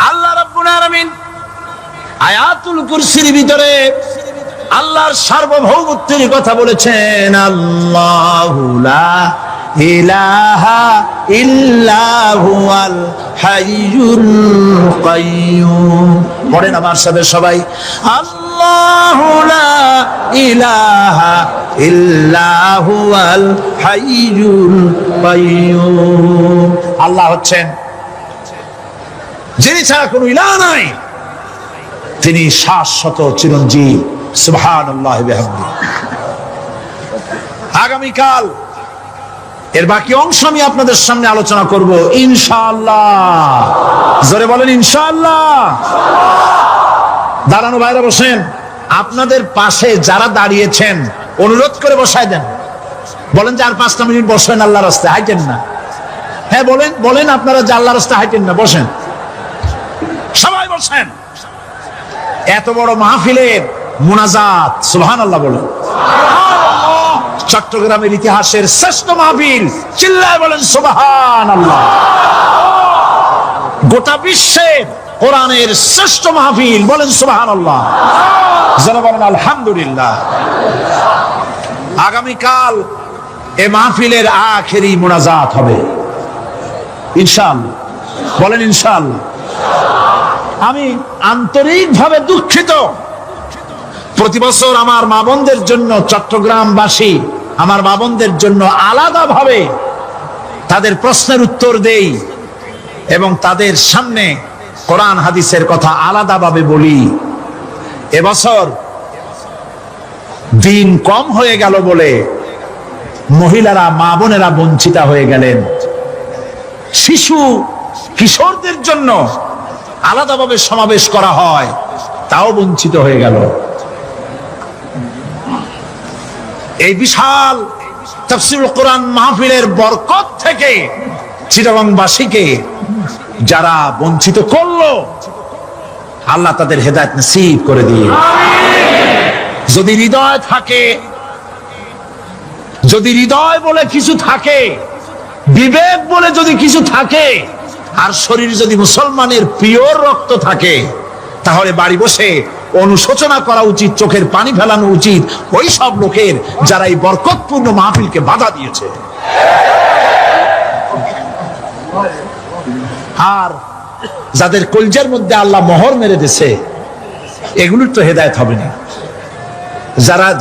আল্লাহ রাব্বুল আলামিন আয়াতুল কুরসির ভিতরে আল্লাহর সার্বভৌমত্বের কথা বলেছেন, আল্লাহু লা ইলাহা ইল্লা হুয়াল হাইয়ুল কাইয়্যুম। পড়েন আমার সাথে সবাই, আল্লাহু লা ইলাহা ইল্লা হুয়াল হাইয়ুল কাইয়্যুম। আল্লাহ হচ্ছেন যিনি ছাড়া কোনো ইলাহ নাই, তিনি শাশ্বত চিরঞ্জীব। সুবহানাল্লাহ বিহামদিহি। আগামীকাল এর বাকি অংশ আমি আপনাদের সামনে আলোচনা করব ইনশাআল্লাহ। জোরে বলেন ইনশাআল্লাহ। দাঁড়ানো ভাইরা বসেন। আপনাদের পাশে যারা দাঁড়িয়েছেন অনুরোধ করে বসায় দেন। বলেন যে আর 5টা মিনিট বসেন, আল্লাহর রাস্তায় হাইটেন না। হ্যাঁ বলেন আপনারা যে আল্লাহর রাস্তায় হাইটেন না, বসেন সবাই বসেন। এত বড় মাহফিলের মুনাজাত, সুবহানাল্লাহ বলেন। চট্টগ্রামের ইতিহাসের শ্রেষ্ঠ মাহফিল, চিল্লায় বলেন সুবহানাল্লাহ। গোটা বিশ্বের কোরআনের শ্রেষ্ঠ মাহফিল, বলেন সুবহানাল্লাহ। যারা বলেন আলহামদুলিল্লাহ। আগামীকাল এই মাহফিলের আখেরি মুনাজাত হবে ইনশাআল্লাহ। বলেন ইনশাআল্লাহ। আমি আন্তরিকভাবে দুঃখিত, প্রতি বছর আমার মা বোনদের জন্য, চট্টগ্রামবাসী আমার মা বোনদের জন্য আলাদাভাবে তাদের প্রশ্নের উত্তর দেই এবং তাদের সামনে কোরআন হাদিসের কথা আলাদাভাবে বলি। এবছর দিন কম হয়ে গেল বলে মহিলারা, মা বোনেরা বঞ্চিতা হয়ে গেলেন। শিশু কিশোরদের জন্য আলাদাভাবে সমাবেশ করা হয়, তাও বঞ্চিত হয়ে গেল। এই বিশাল তাফসীরুল কোরআন মাহফিলের বরকত থেকে চিটাগংবাসীকে যারা বঞ্চিত করলো, আল্লাহ তাদের হেদায়েত নসিব করে দিয়ে। যদি হৃদয় থাকে, যদি হৃদয় বলে কিছু থাকে, বিবেক বলে যদি কিছু থাকে, আর শরীর যদি মুসলমানের পিওর রক্ত থাকে, তাহলে বাড়ি বসে অনুশোচনা করা উচিত, চোখের পানি ফেলানো উচিত ওই সব লোকের যারা এই বরকতপূর্ণ মাহফিলকে বাধা দিয়েছে। আর যাদের কলজের মধ্যে আল্লাহ মোহর মেরে দিয়েছে, এগুলোর তো হেদায়েত হবে না।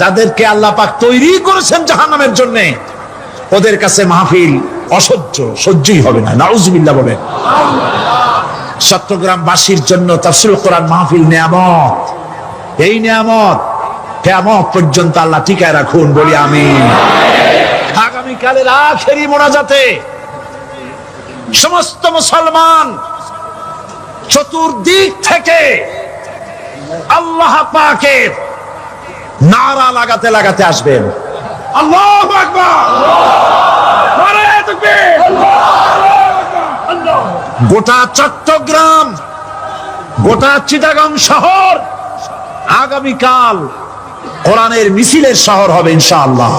যাদেরকে আল্লাহ পাক তৈরি করেছেন জাহান্নামের জন্য, ওদের কাছে মাহফিল অসহ্য, সহ্যই হবে না। নাউজুবিল্লাহ বলেন। চট্টগ্রামবাসীর জন্য তাফসীরুল কোরআন মাহফিল নিয়ামত। এই নিয়ামত কিয়ামত পর্যন্ত আল্লাহ টিকায় রাখুন, বলি আমিন। আগামীকালের আখেরি মোনাজাতে সমস্ত মুসলমান চতুর্দিক থেকে আল্লাহ পাকের নারা লাগাতে লাগাতে আসবেন। আল্লাহু আকবার, নারায়ে তাকবীর। গোটা চট্টগ্রাম, গোটা চিটাগং শহর আগামীকাল কোরআনের মিছিলের শহর হবে ইনশাআল্লাহ।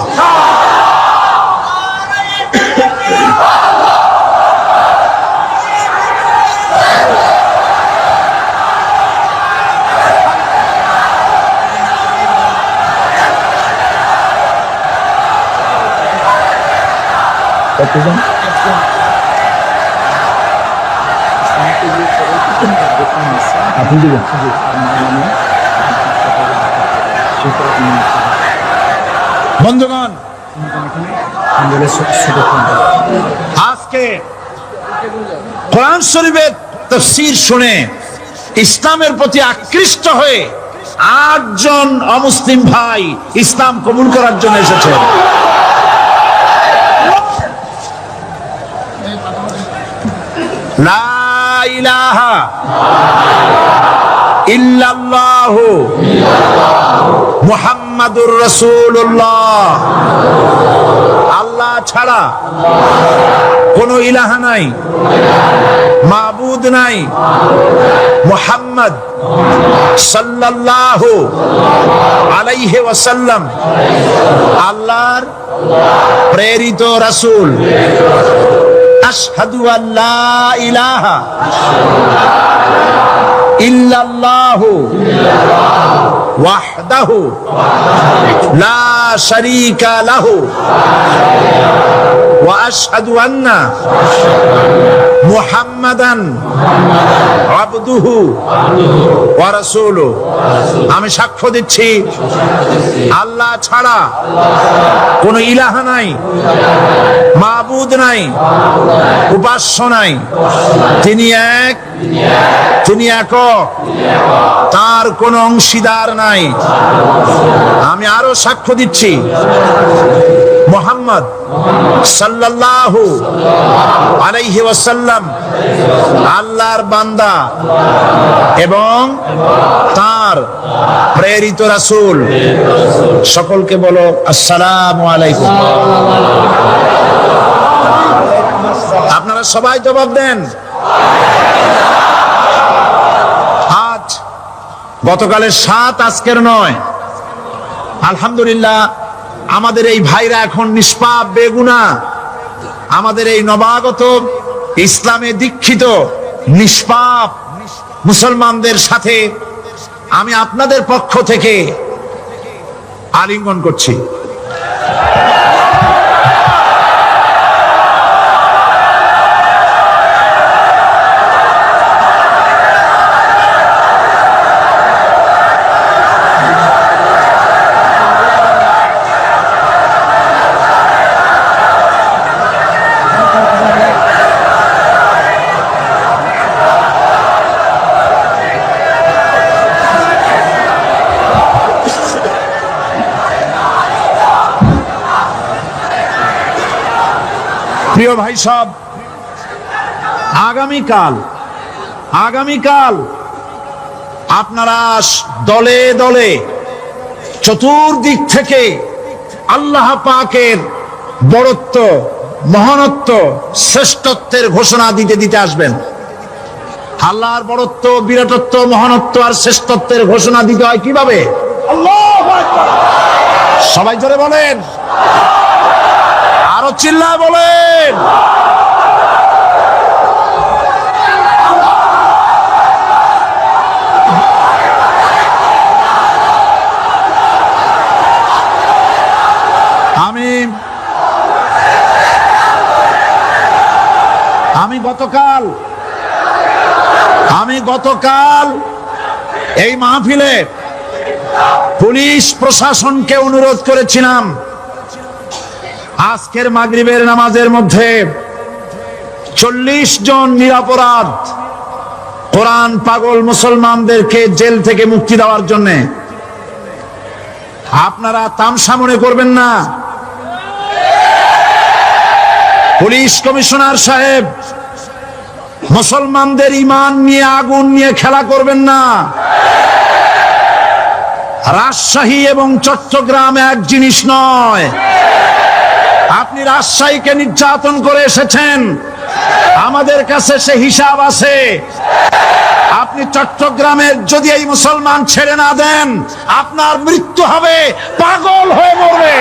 বন্ধুগণ, আজকে কোরআন শরীফের তাফসীর শুনে ইসলামের প্রতি আকৃষ্ট হয়ে 8 জন অমুসলিম ভাই ইসলাম কবুল করার জন্য এসেছেন। লা ইলাহা ইল্লাল্লাহু মুহাম্মাদুর রাসূলুল্লাহ। আল্লাহ ছাড়া কোনো ইলাহা নাই, মাবুদ নাই। মুহাম্মদ সাল্লাল্লাহু আলাইহি ওয়াসাল্লাম আল্লাহর প্রেরিত রাসূল। আশহাদু আল্লা ইলাহা ইল্লাল্লাহু ওয়াহদাহু লা শারীকা লাহু ওয়া আশহাদু আন্না মুহাম্মাদান আবদুহু ওয়া রাসূলুহু। আমি সাক্ষ্য দিচ্ছি আল্লাহ ছাড়া কোনো ইলাহা নাই, মাবুদ নাই, উপাস্য নাই। তিনি এক, তিনি একক, তার কোন অংশীদার নাই। আমি আরো সাক্ষ্য দিচ্ছি মুহাম্মদ সাল্লাল্লাহু আলাইহি ওয়াসাল্লাম আল্লাহর বান্দা এবং তার প্রেরিত রাসূল। সকলকে বলো আসসালামু আলাইকুম। আপনারা সবাই জবাব দেন। আজ গতকালের 7, আজকের 9। আলহামদুলিল্লাহ, আমাদের এই ভাইরা এখন নিষ্পাপ, বেগুনা। আমাদের এই নবাগত ইসলামে দীক্ষিত নিষ্পাপ মুসলমানদের সাথে আমি আপনাদের পক্ষ থেকে আলিঙ্গন করছি। প্রিয় ভাই সব, আগামীকাল আপনারা দলে দলে চতুর্দিক থেকে আল্লাহ পাকের বড়ত্ব, মহানত্ব, শ্রেষ্ঠত্বের ঘোষণা দিতে দিতে আসবেন। আল্লাহর বড়ত্ব, বিরাটত্ব, মহানত্ব আর শ্রেষ্ঠত্বের ঘোষণা দিতে হয় কিভাবে? আল্লাহু আকবার। সবাই জোরে বলেন, আরো চিল্লায় বলেন। আমি গতকাল এই মাহফিলে পুলিশ প্রশাসনকে অনুরোধ করেছিলাম, আজকের মাগরিবের নামাজের মধ্যে 40 জন নিরপরাধ কোরআন পাগল মুসলমানদেরকে জেল থেকে মুক্তি দেওয়ার জন্য। আপনারা তামসা মনে করবেন না। পুলিশ কমিশনার সাহেব, মুসলমানদের ঈমান নিয়ে, আগুন নিয়ে খেলা করবেন না। রাজশাহী এবং চট্টগ্রাম এক জিনিস নয়। আপনি রাজশাহীকে নির্যাতন করে এসেছেন, আমাদের কাছে সে হিসাব আছে। আপনি চট্টগ্রামের যদি এই মুসলমান ছেড়ে না দেন, আপনার মৃত্যু হবে, পাগল হয়ে মরবে।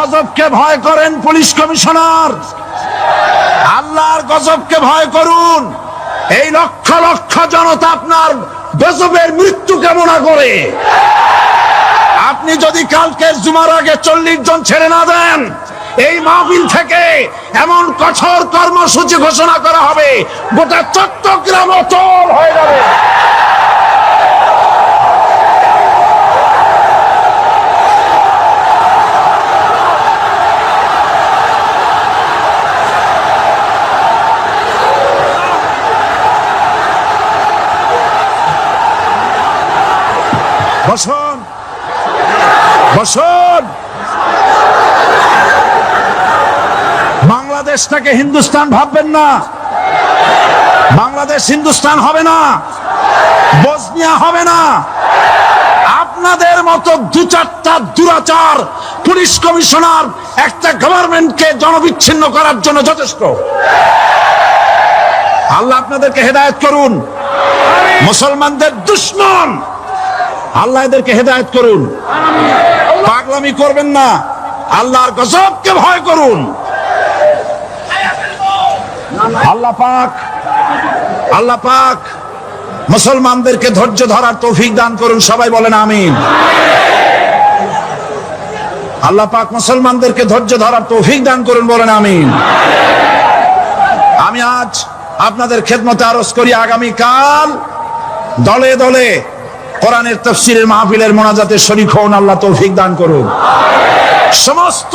গজবকে ভয় করেন পুলিশ কমিশনার, আল্লাহর গজবকে ভয় করুন। এই লক্ষ লক্ষ জনতা আপনার গজবের মৃত্যু কামনা করে। আপনি যদি কালকে জুমার আগে 40 জন ছেড়ে না দেন, এই মাহফিল থেকে এমন কঠোর কর্মসূচি ঘোষণা করা হবে, গোটা চট্টগ্রাম অচল হয়ে যাবে। বসুন, বসুন। বাংলাদেশটাকে হিন্দুস্তান ভাববেন না। বাংলাদেশ হিন্দুস্তান হবে না, বসনিয়া হবে না। আপনাদের মতো 2-4টা দুরাচার পুলিশ কমিশনার একটা গভর্নমেন্টকে জনবিচ্ছিন্ন করার জন্য যথেষ্ট। আল্লাহ আপনাদেরকে হেদায়েত করুন। মুসলমানদের দুশমন, আল্লাহ এদেরকে হেদায়েত করুন। পাগলামি করবেন না, আল্লাহর গজবকে ভয় করুন। আল্লাহ পাক মুসলমানদেরকে ধৈর্য ধরার তৌফিক দান করুন। সবাই বলেন আমিন। আল্লাহ পাক মুসলমানদেরকে ধৈর্য ধরার তৌফিক দান করুন, বলেন আমিন। আমি আজ আপনাদের খেদমতে আরজ করি, আগামীকাল দলে দলে কোরআনের তাফসীরের মাহফিলের মোনাজাতে শরীক হন। আল্লাহ তৌফিক দান করুন। সমস্ত